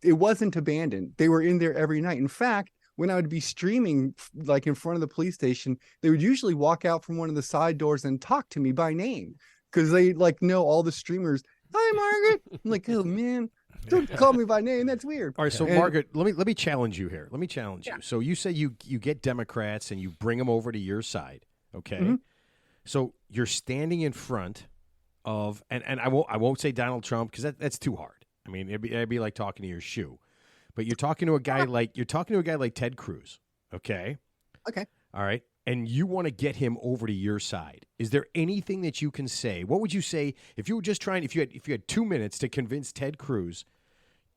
it wasn't abandoned. They were in there every night. In fact, when I would be streaming like in front of the police station, they would usually walk out from one of the side doors and talk to me by name because they like know all the streamers. Hi, Margaret. I'm like, oh man, don't call me by name. That's weird. All right, so Margaret, let me challenge you here. Let me challenge you. So you say you get Democrats and you bring them over to your side, okay? Mm-hmm. So you're standing in front of, and I won't say Donald Trump because that's too hard. I mean, it'd be like talking to your shoe. But you're talking to a guy like Ted Cruz, okay? Okay. All right. And you want to get him over to your side. Is there anything that you can say? What would you say if you were just trying, if you had 2 minutes to convince Ted Cruz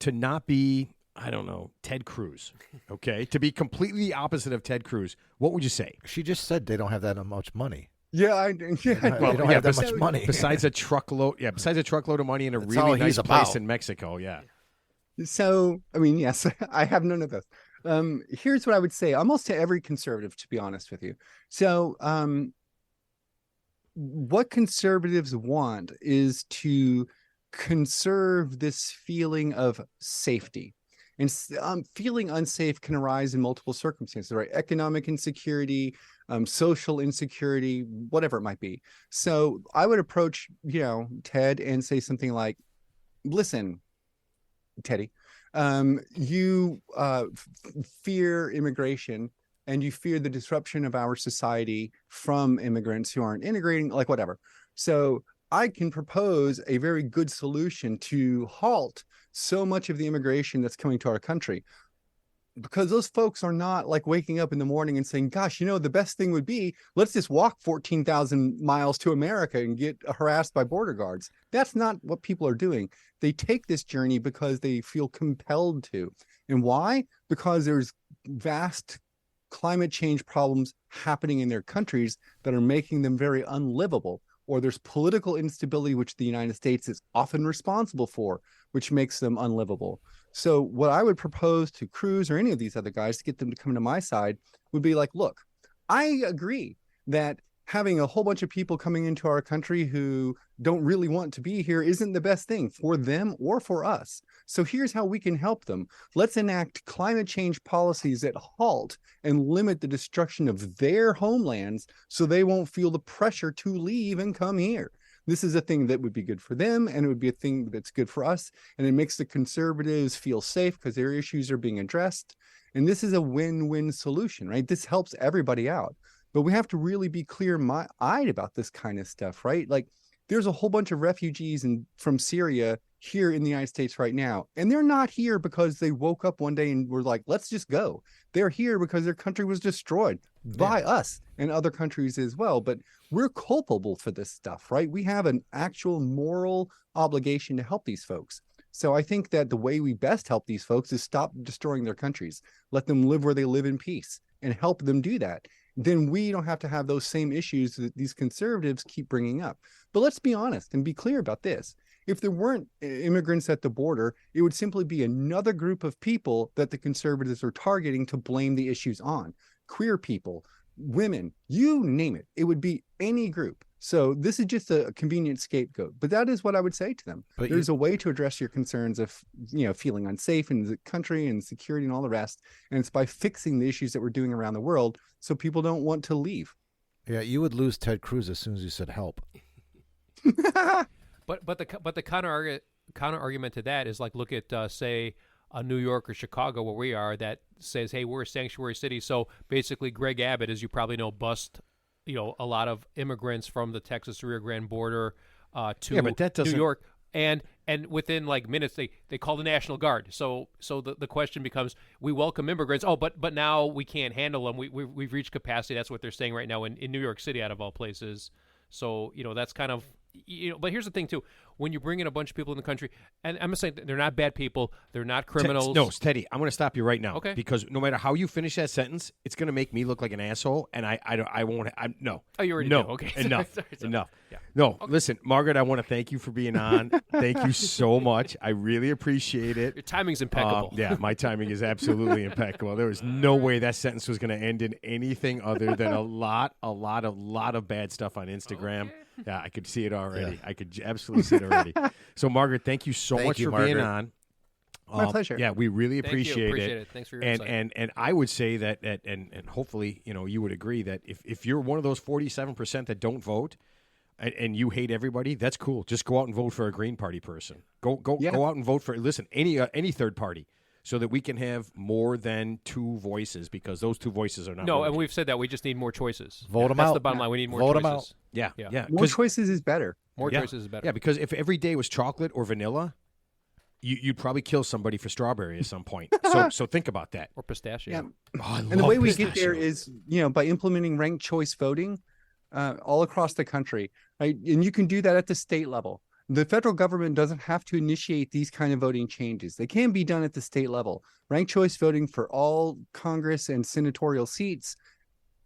to not be, I don't know, Ted Cruz, okay? To be completely opposite of Ted Cruz, what would you say? She just said they don't have that much money. Yeah, They don't have that much money. Besides a truckload, besides a truckload of money in a That's all really he's nice place about. in Mexico, yeah. So, I mean, yes, I have none of this. Here's what I would say almost to every conservative, to be honest with you. So, what conservatives want is to conserve this feeling of safety. And feeling unsafe can arise in multiple circumstances, right? Economic insecurity, social insecurity, whatever it might be. So I would approach, Ted and say something like, listen, Teddy, you fear immigration and you fear the disruption of our society from immigrants who aren't integrating, like whatever. So I can propose a very good solution to halt so much of the immigration that's coming to our country, because those folks are not like waking up in the morning and saying, gosh, the best thing would be, let's just walk 14,000 miles to America and get harassed by border guards. That's not what people are doing. They take this journey because they feel compelled to. And why? Because there's vast climate change problems happening in their countries that are making them very unlivable. Or there's political instability, which the United States is often responsible for, which makes them unlivable. So what I would propose to Cruz or any of these other guys to get them to come to my side would be like, look, I agree that having a whole bunch of people coming into our country who don't really want to be here isn't the best thing for them or for us. So here's how we can help them. Let's enact climate change policies that halt and limit the destruction of their homelands so they won't feel the pressure to leave and come here. This is a thing that would be good for them, and it would be a thing that's good for us. And it makes the conservatives feel safe because their issues are being addressed. And this is a win-win solution, right? This helps everybody out. But we have to really be clear-eyed about this kind of stuff, right? Like, there's a whole bunch of refugees from Syria here in the United States right now. And they're not here because they woke up one day and were like, let's just go. They're here because their country was destroyed by us and other countries as well. But we're culpable for this stuff, right? We have an actual moral obligation to help these folks. So I think that the way we best help these folks is stop destroying their countries, let them live where they live in peace, and help them do that. Then we don't have to have those same issues that these conservatives keep bringing up. But let's be honest and be clear about this. If there weren't immigrants at the border, it would simply be another group of people that the conservatives are targeting to blame the issues on. Queer people, women, you name it. It would be any group. So this is just a convenient scapegoat. But that is what I would say to them. But there's a way to address your concerns of, feeling unsafe in the country and security and all the rest. And it's by fixing the issues that we're doing around the world so people don't want to leave. Yeah, you would lose Ted Cruz as soon as you said help. But the counter argument to that is like, look at say New York or Chicago where we are, that says, hey, we're a sanctuary city. So basically Greg Abbott, as you probably know, bust a lot of immigrants from the Texas Rio Grande border to but that doesn't... New York, and within like minutes they call the National Guard. So the question becomes, we welcome immigrants. Oh, but now we can't handle them. We've reached capacity. That's what they're saying right now in New York City, out of all places. So that's kind of. But here's the thing too: when you bring in a bunch of people in the country, and I'm not saying they're not bad people, they're not criminals. No, Teddy, I'm going to stop you right now. Okay. Because no matter how you finish that sentence, it's going to make me look like an asshole, and I won't. No. Oh, you already no. do. Okay. Enough. Sorry. Enough. Yeah. No. Okay. Listen, Margaret, I want to thank you for being on. Thank you so much. I really appreciate it. Your timing's impeccable. Yeah, my timing is absolutely impeccable. There was no way that sentence was going to end in anything other than a lot of bad stuff on Instagram. Okay. Yeah, I could see it already. Yeah. I could absolutely see it already. So, Margaret, thank you so much for being on. My pleasure. Yeah, we really appreciate it. Thanks for your insight. And I would say that and hopefully you would agree that if you're one of those 47% that don't vote and you hate everybody, that's cool. Just go out and vote for a Green Party person. Go out and vote for any third party, so that we can have more than two voices, because those two voices are not. No, working. and we've said that we just need more choices. Vote them That's out. the bottom line. We need more Vote choices. them out. Yeah. More choices is better. More choices is better. Yeah, because if every day was chocolate or vanilla, you'd probably kill somebody for strawberry at some point. So think about that. Or pistachio. Yeah. Oh, And the way we get there is, by implementing ranked choice voting all across the country, right? And you can do that at the state level. The federal government doesn't have to initiate these kind of voting changes. They can be done at the state level. Ranked choice voting for all Congress and senatorial seats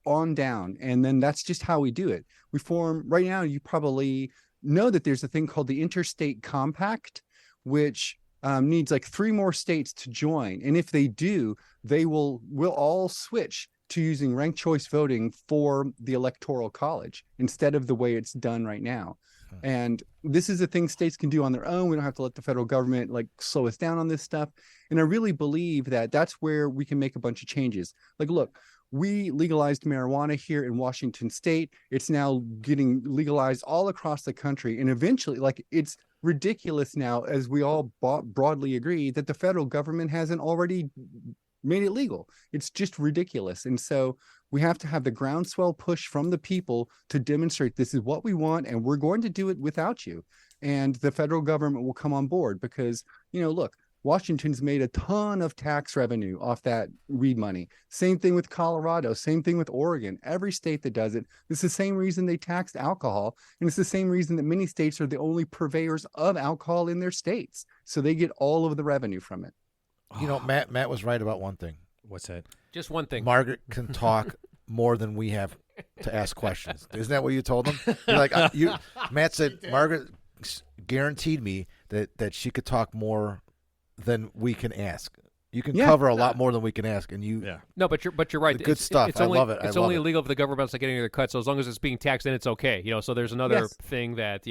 on down. And then that's just how we do it. We form right now. You probably know that there's a thing called the Interstate Compact, which needs like 3 more states to join. And if they do, we'll all switch to using ranked choice voting for the Electoral College instead of the way it's done right now. And this is a thing states can do on their own. We don't have to let the federal government like slow us down on this stuff. And I really believe that that's where we can make a bunch of changes. Like, look, we legalized marijuana here in Washington state. It's now getting legalized all across the country. And eventually, like, it's ridiculous now, as we all broadly agree, that the federal government hasn't already made it legal. It's just ridiculous. And so we have to have the groundswell push from the people to demonstrate this is what we want, and we're going to do it without you. And the federal government will come on board because, look, Washington's made a ton of tax revenue off that weed money. Same thing with Colorado, same thing with Oregon, every state that does it. It's the same reason they taxed alcohol. And it's the same reason that many states are the only purveyors of alcohol in their states. So they get all of the revenue from it. Matt was right about one thing. What's that? Just one thing. Margaret can talk more than we have to ask questions. Isn't that what you told him? You're like, Matt said, Margaret guaranteed me that she could talk more than we can ask. You can cover a lot more than we can ask, and you. Yeah. No, but you're right. Good stuff. I love it. It's only illegal if the government's not getting their cut. So as long as it's being taxed, then it's okay. So there's another thing that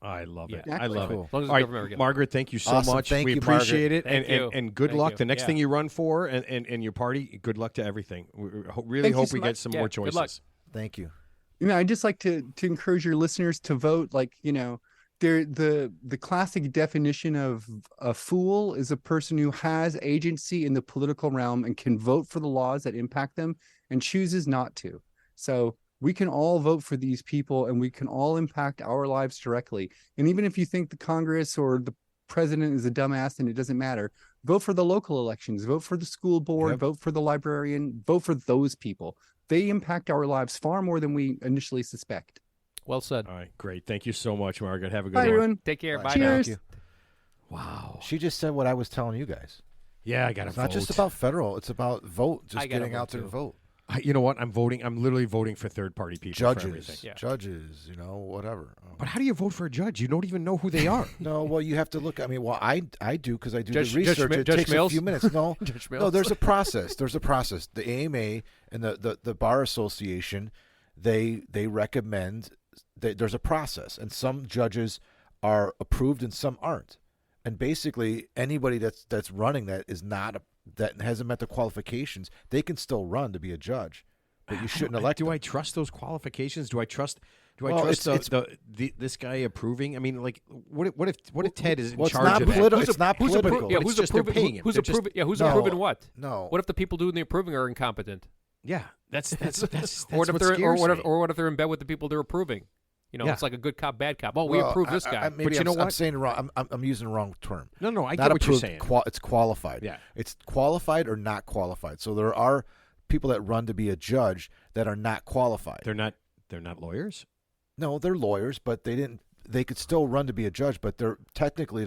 I love it. Exactly. I love Cool. it. As long as All the government right, Margaret, thank you so Awesome. much. Thank we you, appreciate it, Thank you. and good Thank luck. you. The next Yeah. thing you run for, and your party, good luck to everything. We really Thank you hope so we much. get some Yeah, more good luck. choices. Thank you. I'd just like to encourage your listeners to vote. Like, the classic definition of a fool is a person who has agency in the political realm and can vote for the laws that impact them and chooses not to. So we can all vote for these people and we can all impact our lives directly. And even if you think the Congress or the president is a dumbass and it doesn't matter, vote for the local elections, vote for the school board, vote for the librarian, vote for those people. They impact our lives far more than we initially suspect. Well said. All right, great. Thank you so much, Margaret. Have a good Bye, one. everyone. Take care. Bye. Cheers. Thank you. Wow. She just said what I was telling you guys. Yeah, I got to It's vote. not just about federal. It's about vote. Just I gotta getting vote, out there too. and vote. You know what? I'm voting. I'm literally voting for third-party people. For everything. Judges, Yeah. judges, whatever. But how do you vote for a judge? You don't even know who they are. No, well, you have to look. I mean, I do because I do Judge- the research. Judge It Judge takes Mills? a few minutes. No, Judge no, Mills. there's a process. There's a process. The AMA and the Bar Association, they recommend that there's a process, and some judges are approved and some aren't. And basically, anybody that's running that hasn't met the qualifications, they can still run to be a judge. But you shouldn't elect. Do them. I trust those qualifications? Do I trust? Well, this guy approving? I mean, like, what if Ted is in Well, it's charge not of that? politi- it's not political. Yeah, It's who's just they're approving? paying him. Who's They're just- approving? Yeah, who's No. approving what? No. What if the people doing the approving are incompetent? Yeah, that's Or what if what they're scares me. what if they're in bed with the people they're approving? Yeah. It's like a good cop, bad cop. Oh, we Well, approve this guy. maybe you know I'm what? saying it wrong. I'm using the wrong term. No, I Not get what you're approved, saying. it's qualified. Yeah. It's qualified or not qualified. So there are people that run to be a judge that are not qualified. They're not lawyers. No, they're lawyers, but they could still run to be a judge, but they're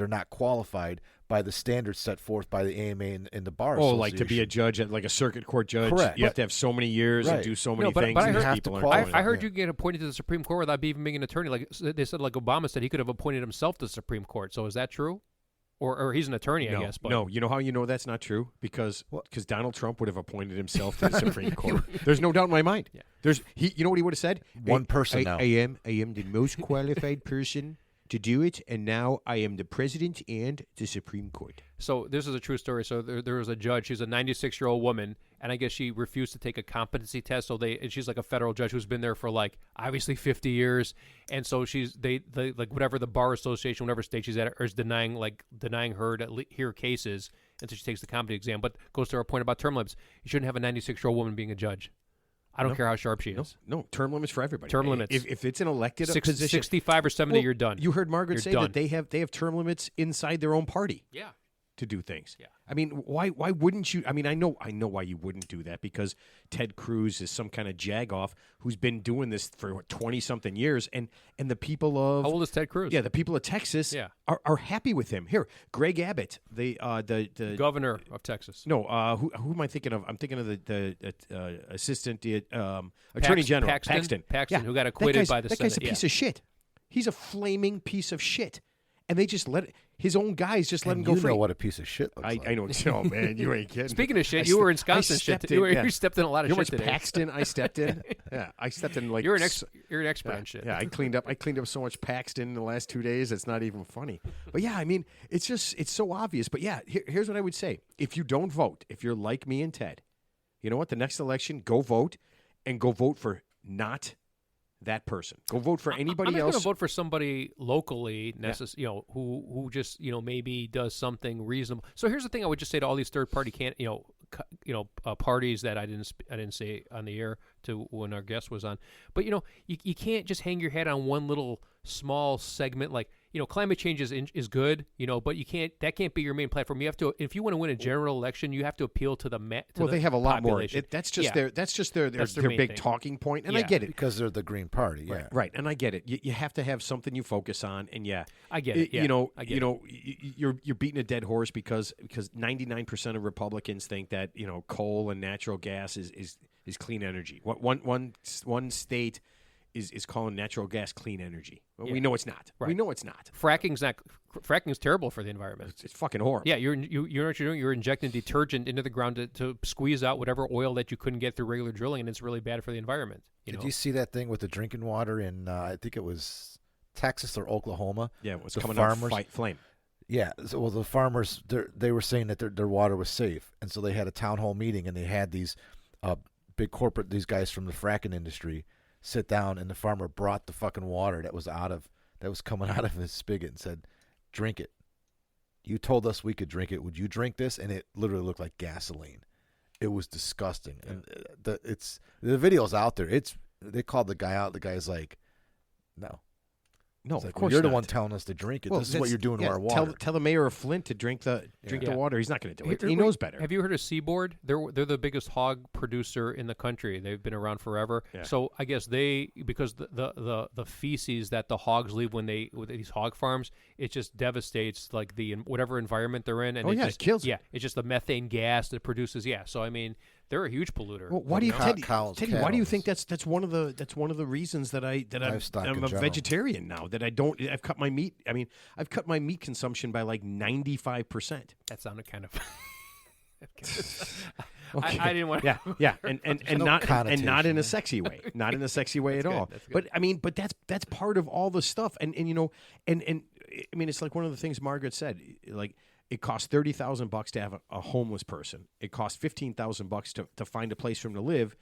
not qualified by the standards set forth by the AMA and the Bar Oh, Association. like to be a judge at like a circuit court judge. Correct. You have to have so many years and Right. do so many but things. I and heard- these have people to aren't qualify. doing I it. heard you get appointed to the Supreme Court without even being an attorney. Like they said, like Obama said, he could have appointed himself to the Supreme Court. So is that true? Or he's an attorney, I guess. But No, you know how you know that's not true? Because Donald Trump would have appointed himself to the Supreme Court. There's no doubt in my mind. Yeah. You know what he would have said? One person now. I am the most qualified person to do it, and now I am the president and the Supreme Court. So this is a true story. So there was a judge. She's a 96-year-old woman, and I guess she refused to take a competency test. So and she's like a federal judge who's been there for like obviously 50 years, and so they like whatever the Bar Association, whatever state she's at, is denying her to hear cases, and so she takes the competency exam. But goes to our point about term limits. You shouldn't have a 96-year-old woman being a judge. I don't care how sharp she is. No, term limits for everybody. Term limits. If it's an elected position, 65 or 70, you're done. You heard Margaret You're say done. that they have term limits inside their own party. Yeah. to do things. Yeah. I mean, why wouldn't you? I mean, I know why you wouldn't do that, because Ted Cruz is some kind of jagoff who's been doing this for 20-something years, and the people of How old is Ted Cruz? yeah, the people of Texas are happy with him. Here, Greg Abbott, the governor of Texas. no, who am I thinking of? I'm thinking of the assistant attorney general Paxton, Yeah, who got acquitted by the that Senate. guy's a piece of shit. He's a flaming piece of shit, and they just his own guys just let him go you free. know what a piece of shit looks like. I know. Oh man, you ain't kidding. Speaking of shit, you were in Wisconsin shit. You stepped in a lot of You know shit how much today. Paxton I stepped in? Yeah, I stepped in like You're an expert on shit. Yeah, I cleaned up so much Paxton in the last 2 days. It's not even funny. But yeah, I mean, it's so obvious. But yeah, here's what I would say: if you don't vote, if you're like me and Ted, you know what? The next election, go vote, and go vote for not that person. Go vote for anybody I'm not else. going to vote for somebody locally, who just maybe does something reasonable. So here's the thing: I would just say to all these third party parties that I didn't say on the air to when our guest was on. But you can't just hang your head on one little small segment. Like climate change is good. But that can't be your main platform. You have to, if you want to win a general election, you have to appeal to the they have a lot population. more. That's just their main big thing. talking point, and I get it because they're the Green Party. Yeah, right, and I get it. You have to have something you focus on, and I get it. Yeah, you're beating a dead horse because 99% of Republicans think that coal and natural gas is clean energy. One state is calling natural gas clean energy. Well, we know it's not. Right. We know it's not. Fracking's terrible for the environment. It's fucking horrible. Yeah, you know what you're doing? You're injecting detergent into the ground to squeeze out whatever oil that you couldn't get through regular drilling, and it's really bad for the environment. Did you see that thing with the drinking water in, I think it was Texas or Oklahoma? Yeah, it was the coming farmers, out flame. Yeah, so the farmers, they were saying that their water was safe, and so they had a town hall meeting, and they had these big corporate, these guys from the fracking industry sit down, and the farmer brought the fucking water that was coming out of his spigot and said, "Drink it. You told us we could drink it. Would you drink this?" And it literally looked like gasoline. It was disgusting. Yeah. And the video's out there. They called the guy out. The guy's like, "No, of like, course you're not. the one telling us to drink it. Well, this is what you're doing to our water." Tell the mayor of Flint to drink the water. He's not going to do it. He knows better. Have you heard of Seaboard? They're the biggest hog producer in the country. They've been around forever. Yeah. So I guess because the feces that the hogs leave with these hog farms, it just devastates like whatever environment they're in, and it kills. Yeah, it's just the methane gas that produces. Yeah, so I mean, they're a huge polluter. Well, why do you, Teddy, why do you think that's one of the reasons that I'm a vegetarian now? That I've cut my meat. I mean, I've cut my meat consumption by like 95%. That sounded kind of. Okay. I didn't want. Yeah, and not in a sexy way, not in a sexy way at all. But I mean, that's part of all the stuff, and I mean, it's like one of the things Margaret said, like. It costs $30,000 to have a homeless person. It costs $15,000 to find a place for them to live.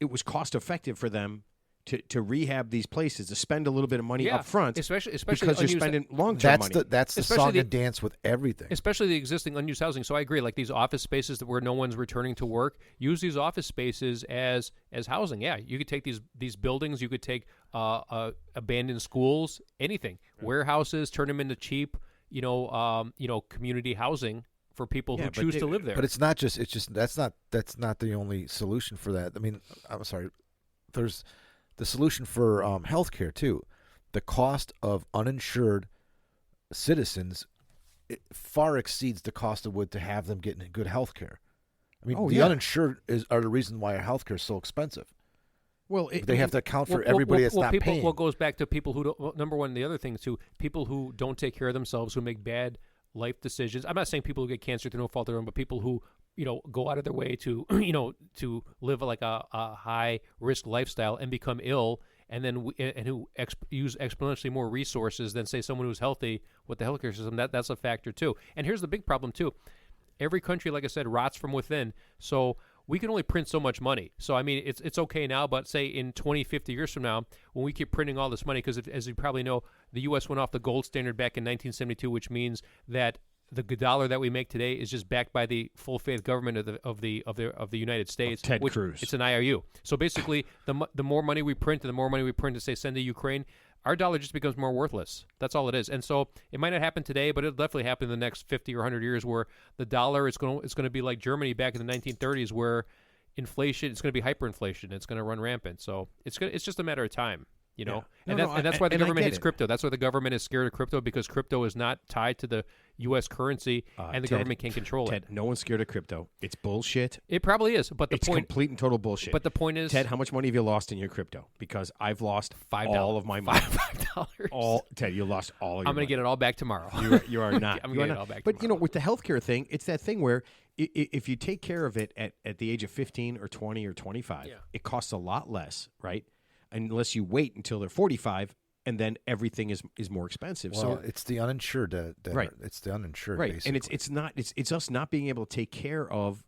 It was cost effective for them to rehab these places, to spend a little bit of money up front, especially because you're spending long-term money. That's the song and dance with everything. Especially the existing unused housing. So I agree, like these office spaces where no one's returning to work, use these office spaces as housing. Yeah, you could take these buildings, you could take abandoned schools, anything, warehouses, turn them into cheap, community housing for people who choose to live there. But it's that's not the only solution for that. I mean, I'm sorry. There's the solution for healthcare too. The cost of uninsured citizens far exceeds the cost it would to have them getting good healthcare. I mean, the uninsured are the reason why our healthcare is so expensive. Well, they have to account for everybody that's not paying. Well, goes back to people who don't. Number one, the other thing too, people who don't take care of themselves, who make bad life decisions. I'm not saying people who get cancer through no fault of their own, but people who go out of their way to to live like a high risk lifestyle and become ill, and then who use exponentially more resources than say someone who's healthy with the healthcare system. That's a factor too. And here's the big problem too. Every country, like I said, rots from within. So we can only print so much money. So, I mean, it's okay now, but say in 20, 50 years from now, when we keep printing all this money, because as you probably know, the U.S. went off the gold standard back in 1972, which means that the dollar that we make today is just backed by the full faith government of the United States. Ted Cruz. It's an IOU. So basically, the more money we print and the more money we print to say send to Ukraine, our dollar just becomes more worthless. That's all it is. And so it might not happen today, but it'll definitely happen in the next 50 or 100 years, where the dollar is going to be like Germany back in the 1930s, where inflation, it's going to be hyperinflation. It's going to run rampant. So it's just a matter of time. You know, and that's why the government hates crypto. That's why the government is scared of crypto, because crypto is not tied to the U.S. currency, and the government can't control it. No one's scared of crypto. It's bullshit. It probably is, but it's complete and total bullshit. But the point is, Ted, how much money have you lost in your crypto? Because I've lost all of my money. $5. Ted, you lost all of your I'm going to get it all back tomorrow. You are not. I'm going to get it all back But, tomorrow. with the healthcare thing, it's that thing where if you take care of it at the age of 15 or 20 or 25, it costs a lot less, right? Unless you wait until they're 45, and then everything is more expensive. Well, so it's the uninsured. Right. It's the uninsured, right? basically. And it's us not being able to take care of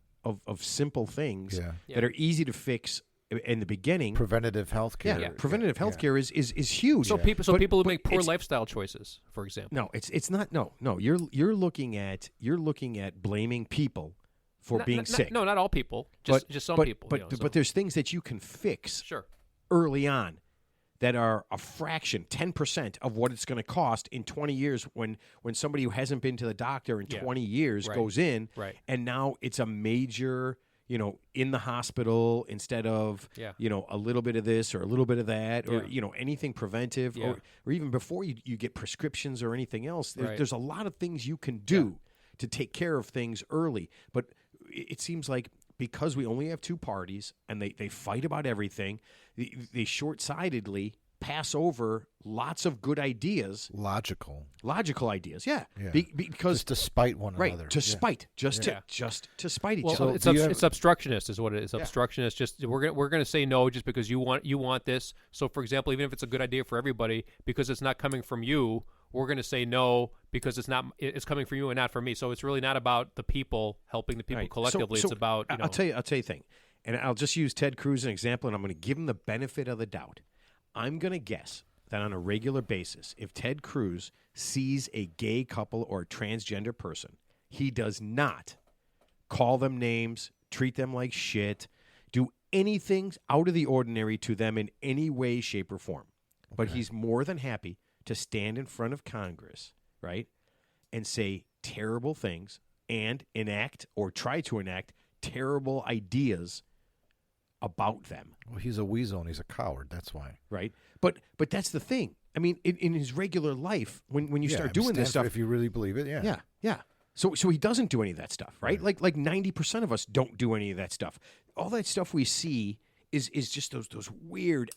simple things Yeah. that are easy to fix in the beginning. Preventative health care. Yeah, preventative health care is huge. So people who make poor lifestyle choices, for example. No, it's not. No. You're looking at blaming people for being sick. No, not all people. Just some people. But there's things that you can fix. Sure. Early on, that are a fraction, 10% of what it's going to cost in 20 years when somebody who hasn't been to the doctor in 20 years goes in, and now it's a major, in the hospital instead of, a little bit of this or a little bit of that or, anything preventive or even before you get prescriptions or anything else. There's a lot of things you can do to take care of things early. But it seems like because we only have two parties and they fight about everything, they short-sightedly pass over lots of good ideas. Logical ideas, yeah. Because just to spite one another. To spite. Just to spite each other. So it's obstructionist is what it is. Obstructionist. Just we're going to say no just because you want this. So for example, even if it's a good idea for everybody, because it's not coming from you, we're going to say no because it's coming from you and not from me. So it's really not about the people helping the people collectively. So it's about I'll tell you a thing. And I'll just use Ted Cruz as an example, and I'm going to give him the benefit of the doubt. I'm going to guess that on a regular basis, if Ted Cruz sees a gay couple or a transgender person, he does not call them names, treat them like shit, do anything out of the ordinary to them in any way, shape, or form. Okay. But he's more than happy to stand in front of Congress, right, and say terrible things and enact or try to enact terrible ideas about them. Well, he's a weasel and he's a coward. That's why. Right. But that's the thing. I mean, in his regular life, when you start doing this stuff, if you really believe it, yeah. So he doesn't do any of that stuff, right? Like 90% of us don't do any of that stuff. All that stuff we see is just those weird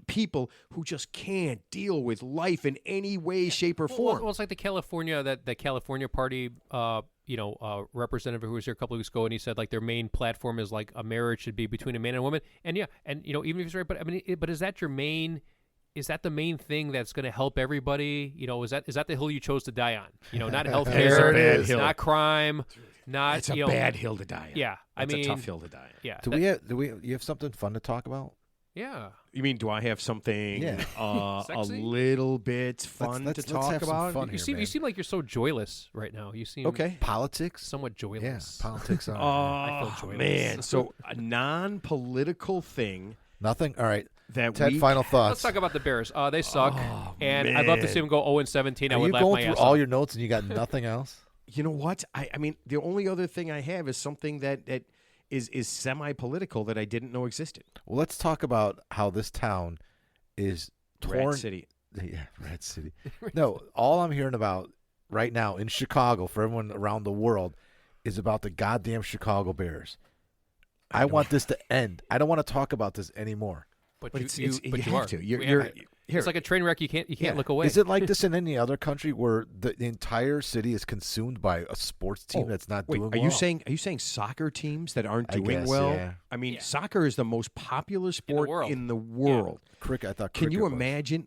people who just can't deal with life in any way, shape, or form. Well, it's like the California Party, representative who was here a couple of weeks ago, and he said like their main platform is like a marriage should be between a man and a woman, and even if he's right, but I mean, but is that your main? Is that the main thing that's going to help everybody? Is that the hill you chose to die on? Not healthcare, not crime, not. It's a bad hill to die on. Yeah, it's a tough hill to die on. Yeah. You have something fun to talk about? Yeah. You mean, do I have something a little bit fun to talk about? Fun you seem like you're so joyless right now. You seem politics, somewhat joyless. Yeah, politics. I feel joyless. Man, so a non-political thing. Nothing. All right. Ted, final thoughts. Let's talk about the Bears. They suck, and I'd love to see them go 0-17. I would laugh my ass off. You going through all your notes and you got nothing else? You know what? I mean, the only other thing I have is something that is semi-political that I didn't know existed. Well, let's talk about how this town is torn. Rat City. Yeah, Rat City. No, all I'm hearing about right now in Chicago for everyone around the world is about the goddamn Chicago Bears. I want this to end. I don't want to talk about this anymore. But you have to. You're here. It's like a train wreck. You can't look away. Is it like this in any other country where the entire city is consumed by a sports team that's not doing well? Are you saying soccer teams that aren't doing well? Yeah. I mean, soccer is the most popular sport in the world. Yeah. Cricket. I thought. Can you imagine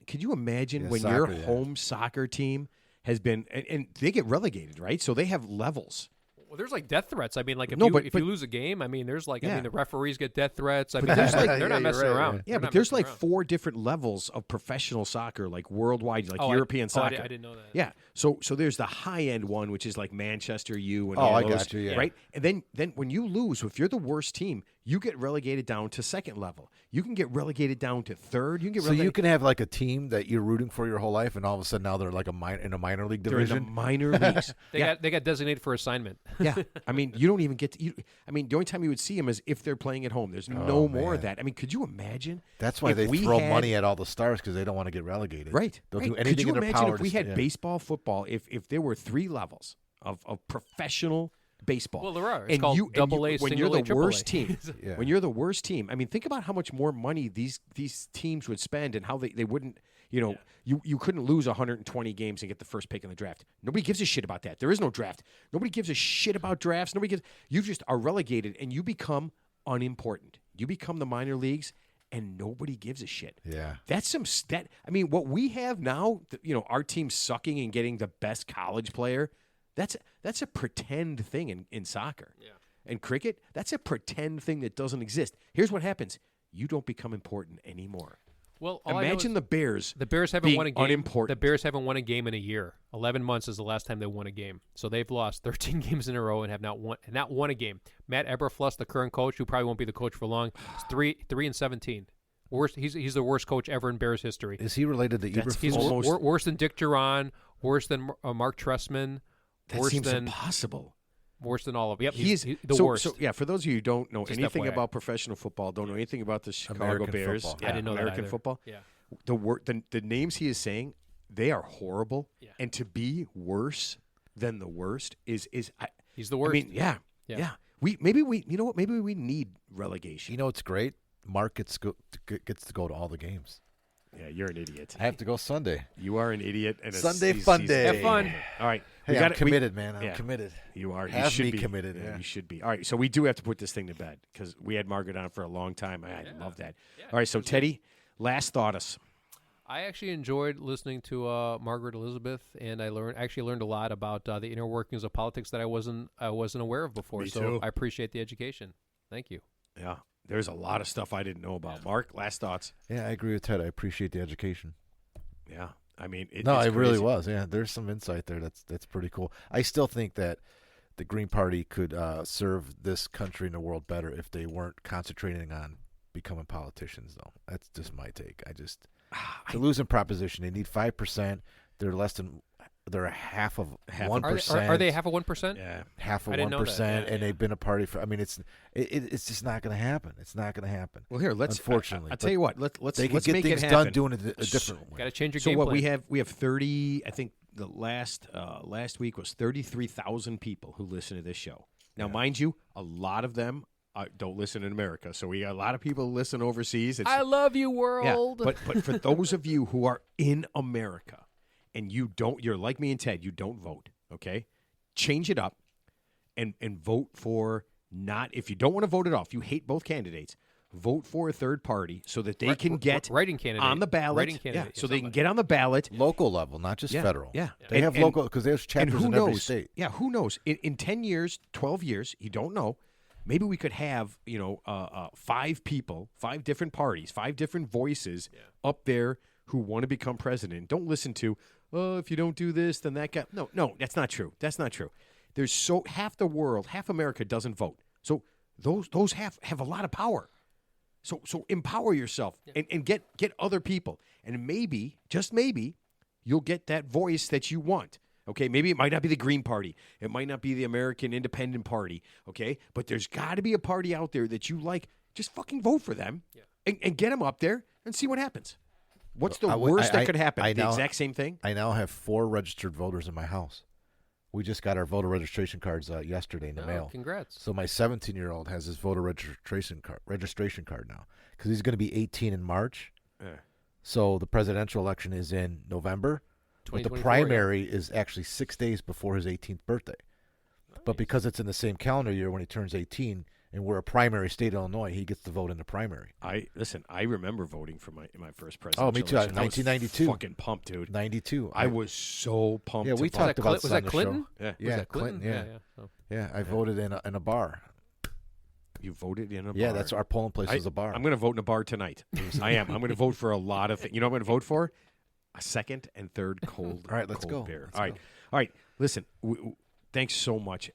when your home soccer team has been and they get relegated, right? So they have levels. Well, there's like death threats. I mean, like if you lose a game, I mean, there's like I mean, the referees get death threats. I mean, there's like they're not messing around. Yeah, but there's like 4 different levels of professional soccer, like worldwide, like European soccer. I didn't know that. Yeah, so there's the high end one, which is like Manchester U and I got you. Yeah. Right, and then when you lose, if you're the worst team, you get relegated down to second level. You can get relegated down to third. You can get So relegated. you can have like a team that you're rooting for your whole life, and all of a sudden now they're like in a minor league They're in division. the minor leagues. They got designated for assignment. Yeah. I mean, you don't even get to. I mean, the only time you would see them is if they're playing at home. There's no more of man. that. I mean, could you imagine? That's why if they we throw had- money at all the stars because they don't want to get relegated. Right. They'll right. do anything Could you in their imagine power if we to- had yeah. baseball, football, if there were 3 levels of professional baseball? Well, there are. It's called double A, when you're single A, the triple A. worst team, Yeah. when you're the worst team, I mean, think about how much more money these teams would spend and how they wouldn't, you couldn't lose 120 games and get the first pick in the draft. Nobody gives a shit about that. There is no draft. Nobody gives a shit about drafts. You just are relegated and you become unimportant. You become the minor leagues and nobody gives a shit. Yeah. That's I mean, what we have now, our team sucking and getting the best college player, that's a pretend thing in soccer. Yeah. And cricket, that's a pretend thing that doesn't exist. Here's what happens. You don't become important anymore. Well, all I know Imagine is the Bears. the Bears haven't being won a game. unimportant. The Bears haven't won a game in a year. 11 months is the last time they won a game. So they've lost 13 games in a row and have not won a game. Matt Eberfluss, the current coach, who probably won't be the coach for long, is 3-17. Worst. He's the worst coach ever in Bears history. Is he related to That's- He's Eberflus? almost- worse than Dick Duran, worse than Mark Trestman, That worse seems than impossible. worse than all of them. Yep, He's he's the so, worst. So, yeah, for those of you who don't know Just anything FYI. about professional football, don't know anything about the Chicago American Bears, football. I didn't know that American either. football. Yeah. The names he is saying, they are horrible. Yeah. And to be worse than the worst is He's the worst. I mean, yeah. Yeah. Maybe we need relegation. You know what's great? Mark gets to go to all the games. Yeah, you're an idiot. I have to go Sunday. You are an idiot. And Sunday fun day. Have fun. All right. Hey, I'm committed, man. I'm yeah. committed. You are. You Have should me be committed, Yeah, yeah. you should be. All right. So we do have to put this thing to bed because we had Margaret on for a long time. I love that. All right. So Teddy, last thoughts. I actually enjoyed listening to Margaret Elisabeth, and I actually learned a lot about the inner workings of politics that I wasn't aware of before. Me so too. I appreciate the education. Thank you. Yeah. There's a lot of stuff I didn't know about. Mark, last thoughts. Yeah, I agree with Ted. I appreciate the education. Yeah. I mean, No, it's it really crazy. was. Yeah, there's some insight there. That's pretty cool. I still think that the Green Party could serve this country and the world better if they weren't concentrating on becoming politicians, though. That's just my take. It's a losing proposition. They need 5%. They're less than. They're a half of 1%. Are they half of 1%? Yeah. half of I didn't know 1%, that. Yeah, and yeah. they've been a party for. I mean, it's just not going to happen. It's not going to happen. Well, here, let's. Unfortunately, I'll tell you what. Let's they could let's get make things it done happen. doing it a different way. Got to change your So game what plan. we have 30. I think the last week was 33,000 people who listen to this show. Now, mind you, a lot of them don't listen in America. So we got a lot of people who listen overseas. I love you, Yeah, world. but for those of you who are in America and you're like me and Ted, you don't vote, okay? Change it up and vote for not, if you don't want to vote at all, if you hate both candidates, vote for a third party so that they can get writing candidate on the ballot. Writing Yeah, candidate. so they can get on the ballot. Local level, not just Yeah, federal. yeah. They And- have and- local because there's And chapters who in knows? every state. Yeah, who knows? In 10 years, 12 years, you don't know. Maybe we could have, 5 people, 5 different parties, 5 different voices up there who want to become president. Don't listen to, if you don't do this, then that guy. No, that's not true. That's not true. There's half the world, half America doesn't vote. So those have a lot of power. So empower yourself and get other people. And maybe, just maybe, you'll get that voice that you want. Okay, maybe it might not be the Green Party. It might not be the American Independent Party. Okay, but there's got to be a party out there that you like. Just fucking vote for them and get them up there and see what happens. What's the worst that could happen? The exact same thing? I now have 4 registered voters in my house. We just got our voter registration cards yesterday in the mail. Congrats. So my 17-year-old has his voter registration card now because he's going to be 18 in March. So the presidential election is in November. But the 2024, primary is actually 6 days before his 18th birthday. But because it's in the same calendar year when he turns 18, and we're a primary state of Illinois, he gets to vote in the primary. I remember voting for my first presidential Oh, me too. election. I was 1992. fucking pumped, dude. 92. I was so pumped. Yeah, we to talked vote. about Was this that on the Clinton? show. Yeah. Was Yeah, that Clinton? Clinton. So. Yeah, I voted in a bar. You voted in a bar. Yeah, that's our polling place was a bar. I'm going to vote in a bar tonight. I am. I'm going to vote for a lot of things. You know what I'm going to vote for? A second and third cold. All right, let's cold go. beer. Let's All right. go. All right. Listen, thanks so much.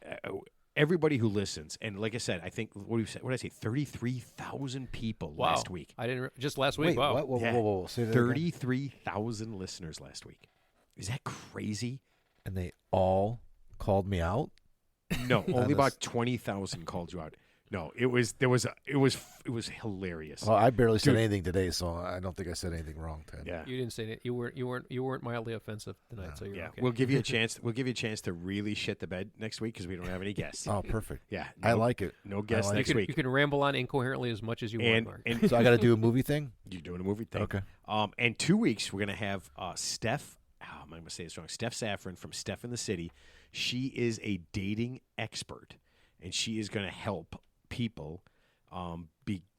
everybody who listens, and like I said, I think what did I say? 33,000 people Wow. last week. I didn't just last week. Wait, Wow. what? Whoa, Yeah. whoa, whoa, whoa. Say that again. 33,000 listeners last week. Is that crazy? And they all called me out. No, only this- about 20,000 called you out. No, it was hilarious. Well, I barely said Dude. anything today, so I don't think I said anything wrong, Ted. Yeah. You didn't say it. You weren't mildly offensive tonight, so you're Yeah, okay. we'll give you a chance. We'll give you a chance to really shit the bed next week because we don't have any guests. Oh, perfect. Yeah, I like it. no guests like next you week. can ramble on incoherently as much as you want, Mark. And So I got to do a movie thing? you're doing a movie thing. Okay. And 2 weeks we're gonna have Steph. Oh, I'm gonna say this wrong. Steph Saffron from Steph in the City. She is a dating expert, and she is gonna help people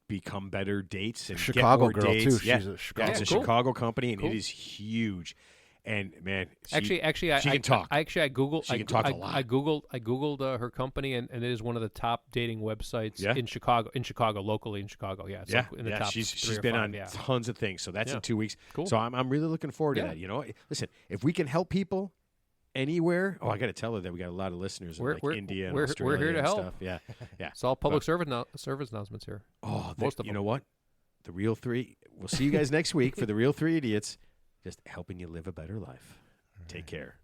become better dates and Chicago get more girl, dates. too. Yeah. She's a Chicago Yeah, it's a cool. Chicago company, and Cool. it is huge. And man, she Actually, she can talk. I googled. She can talk I a lot. I googled her company, and it is one of the top dating websites Yeah. in Chicago, locally in Chicago. Yeah, it's like in the top she's 3 or been 5, on yeah. tons of things. So that's Yeah. in 2 weeks. Cool. So I'm really looking forward to Yeah. that. You know, listen, if we can help people anywhere, I got to tell her that we got a lot of listeners in We're- like India and we're Australia here to and help. stuff. Yeah, yeah. It's all public service announcements here. Oh, Most of you them. know what? The Real Three. We'll see you guys next week for the Real Three Idiots. Just helping you live a better life. Take care.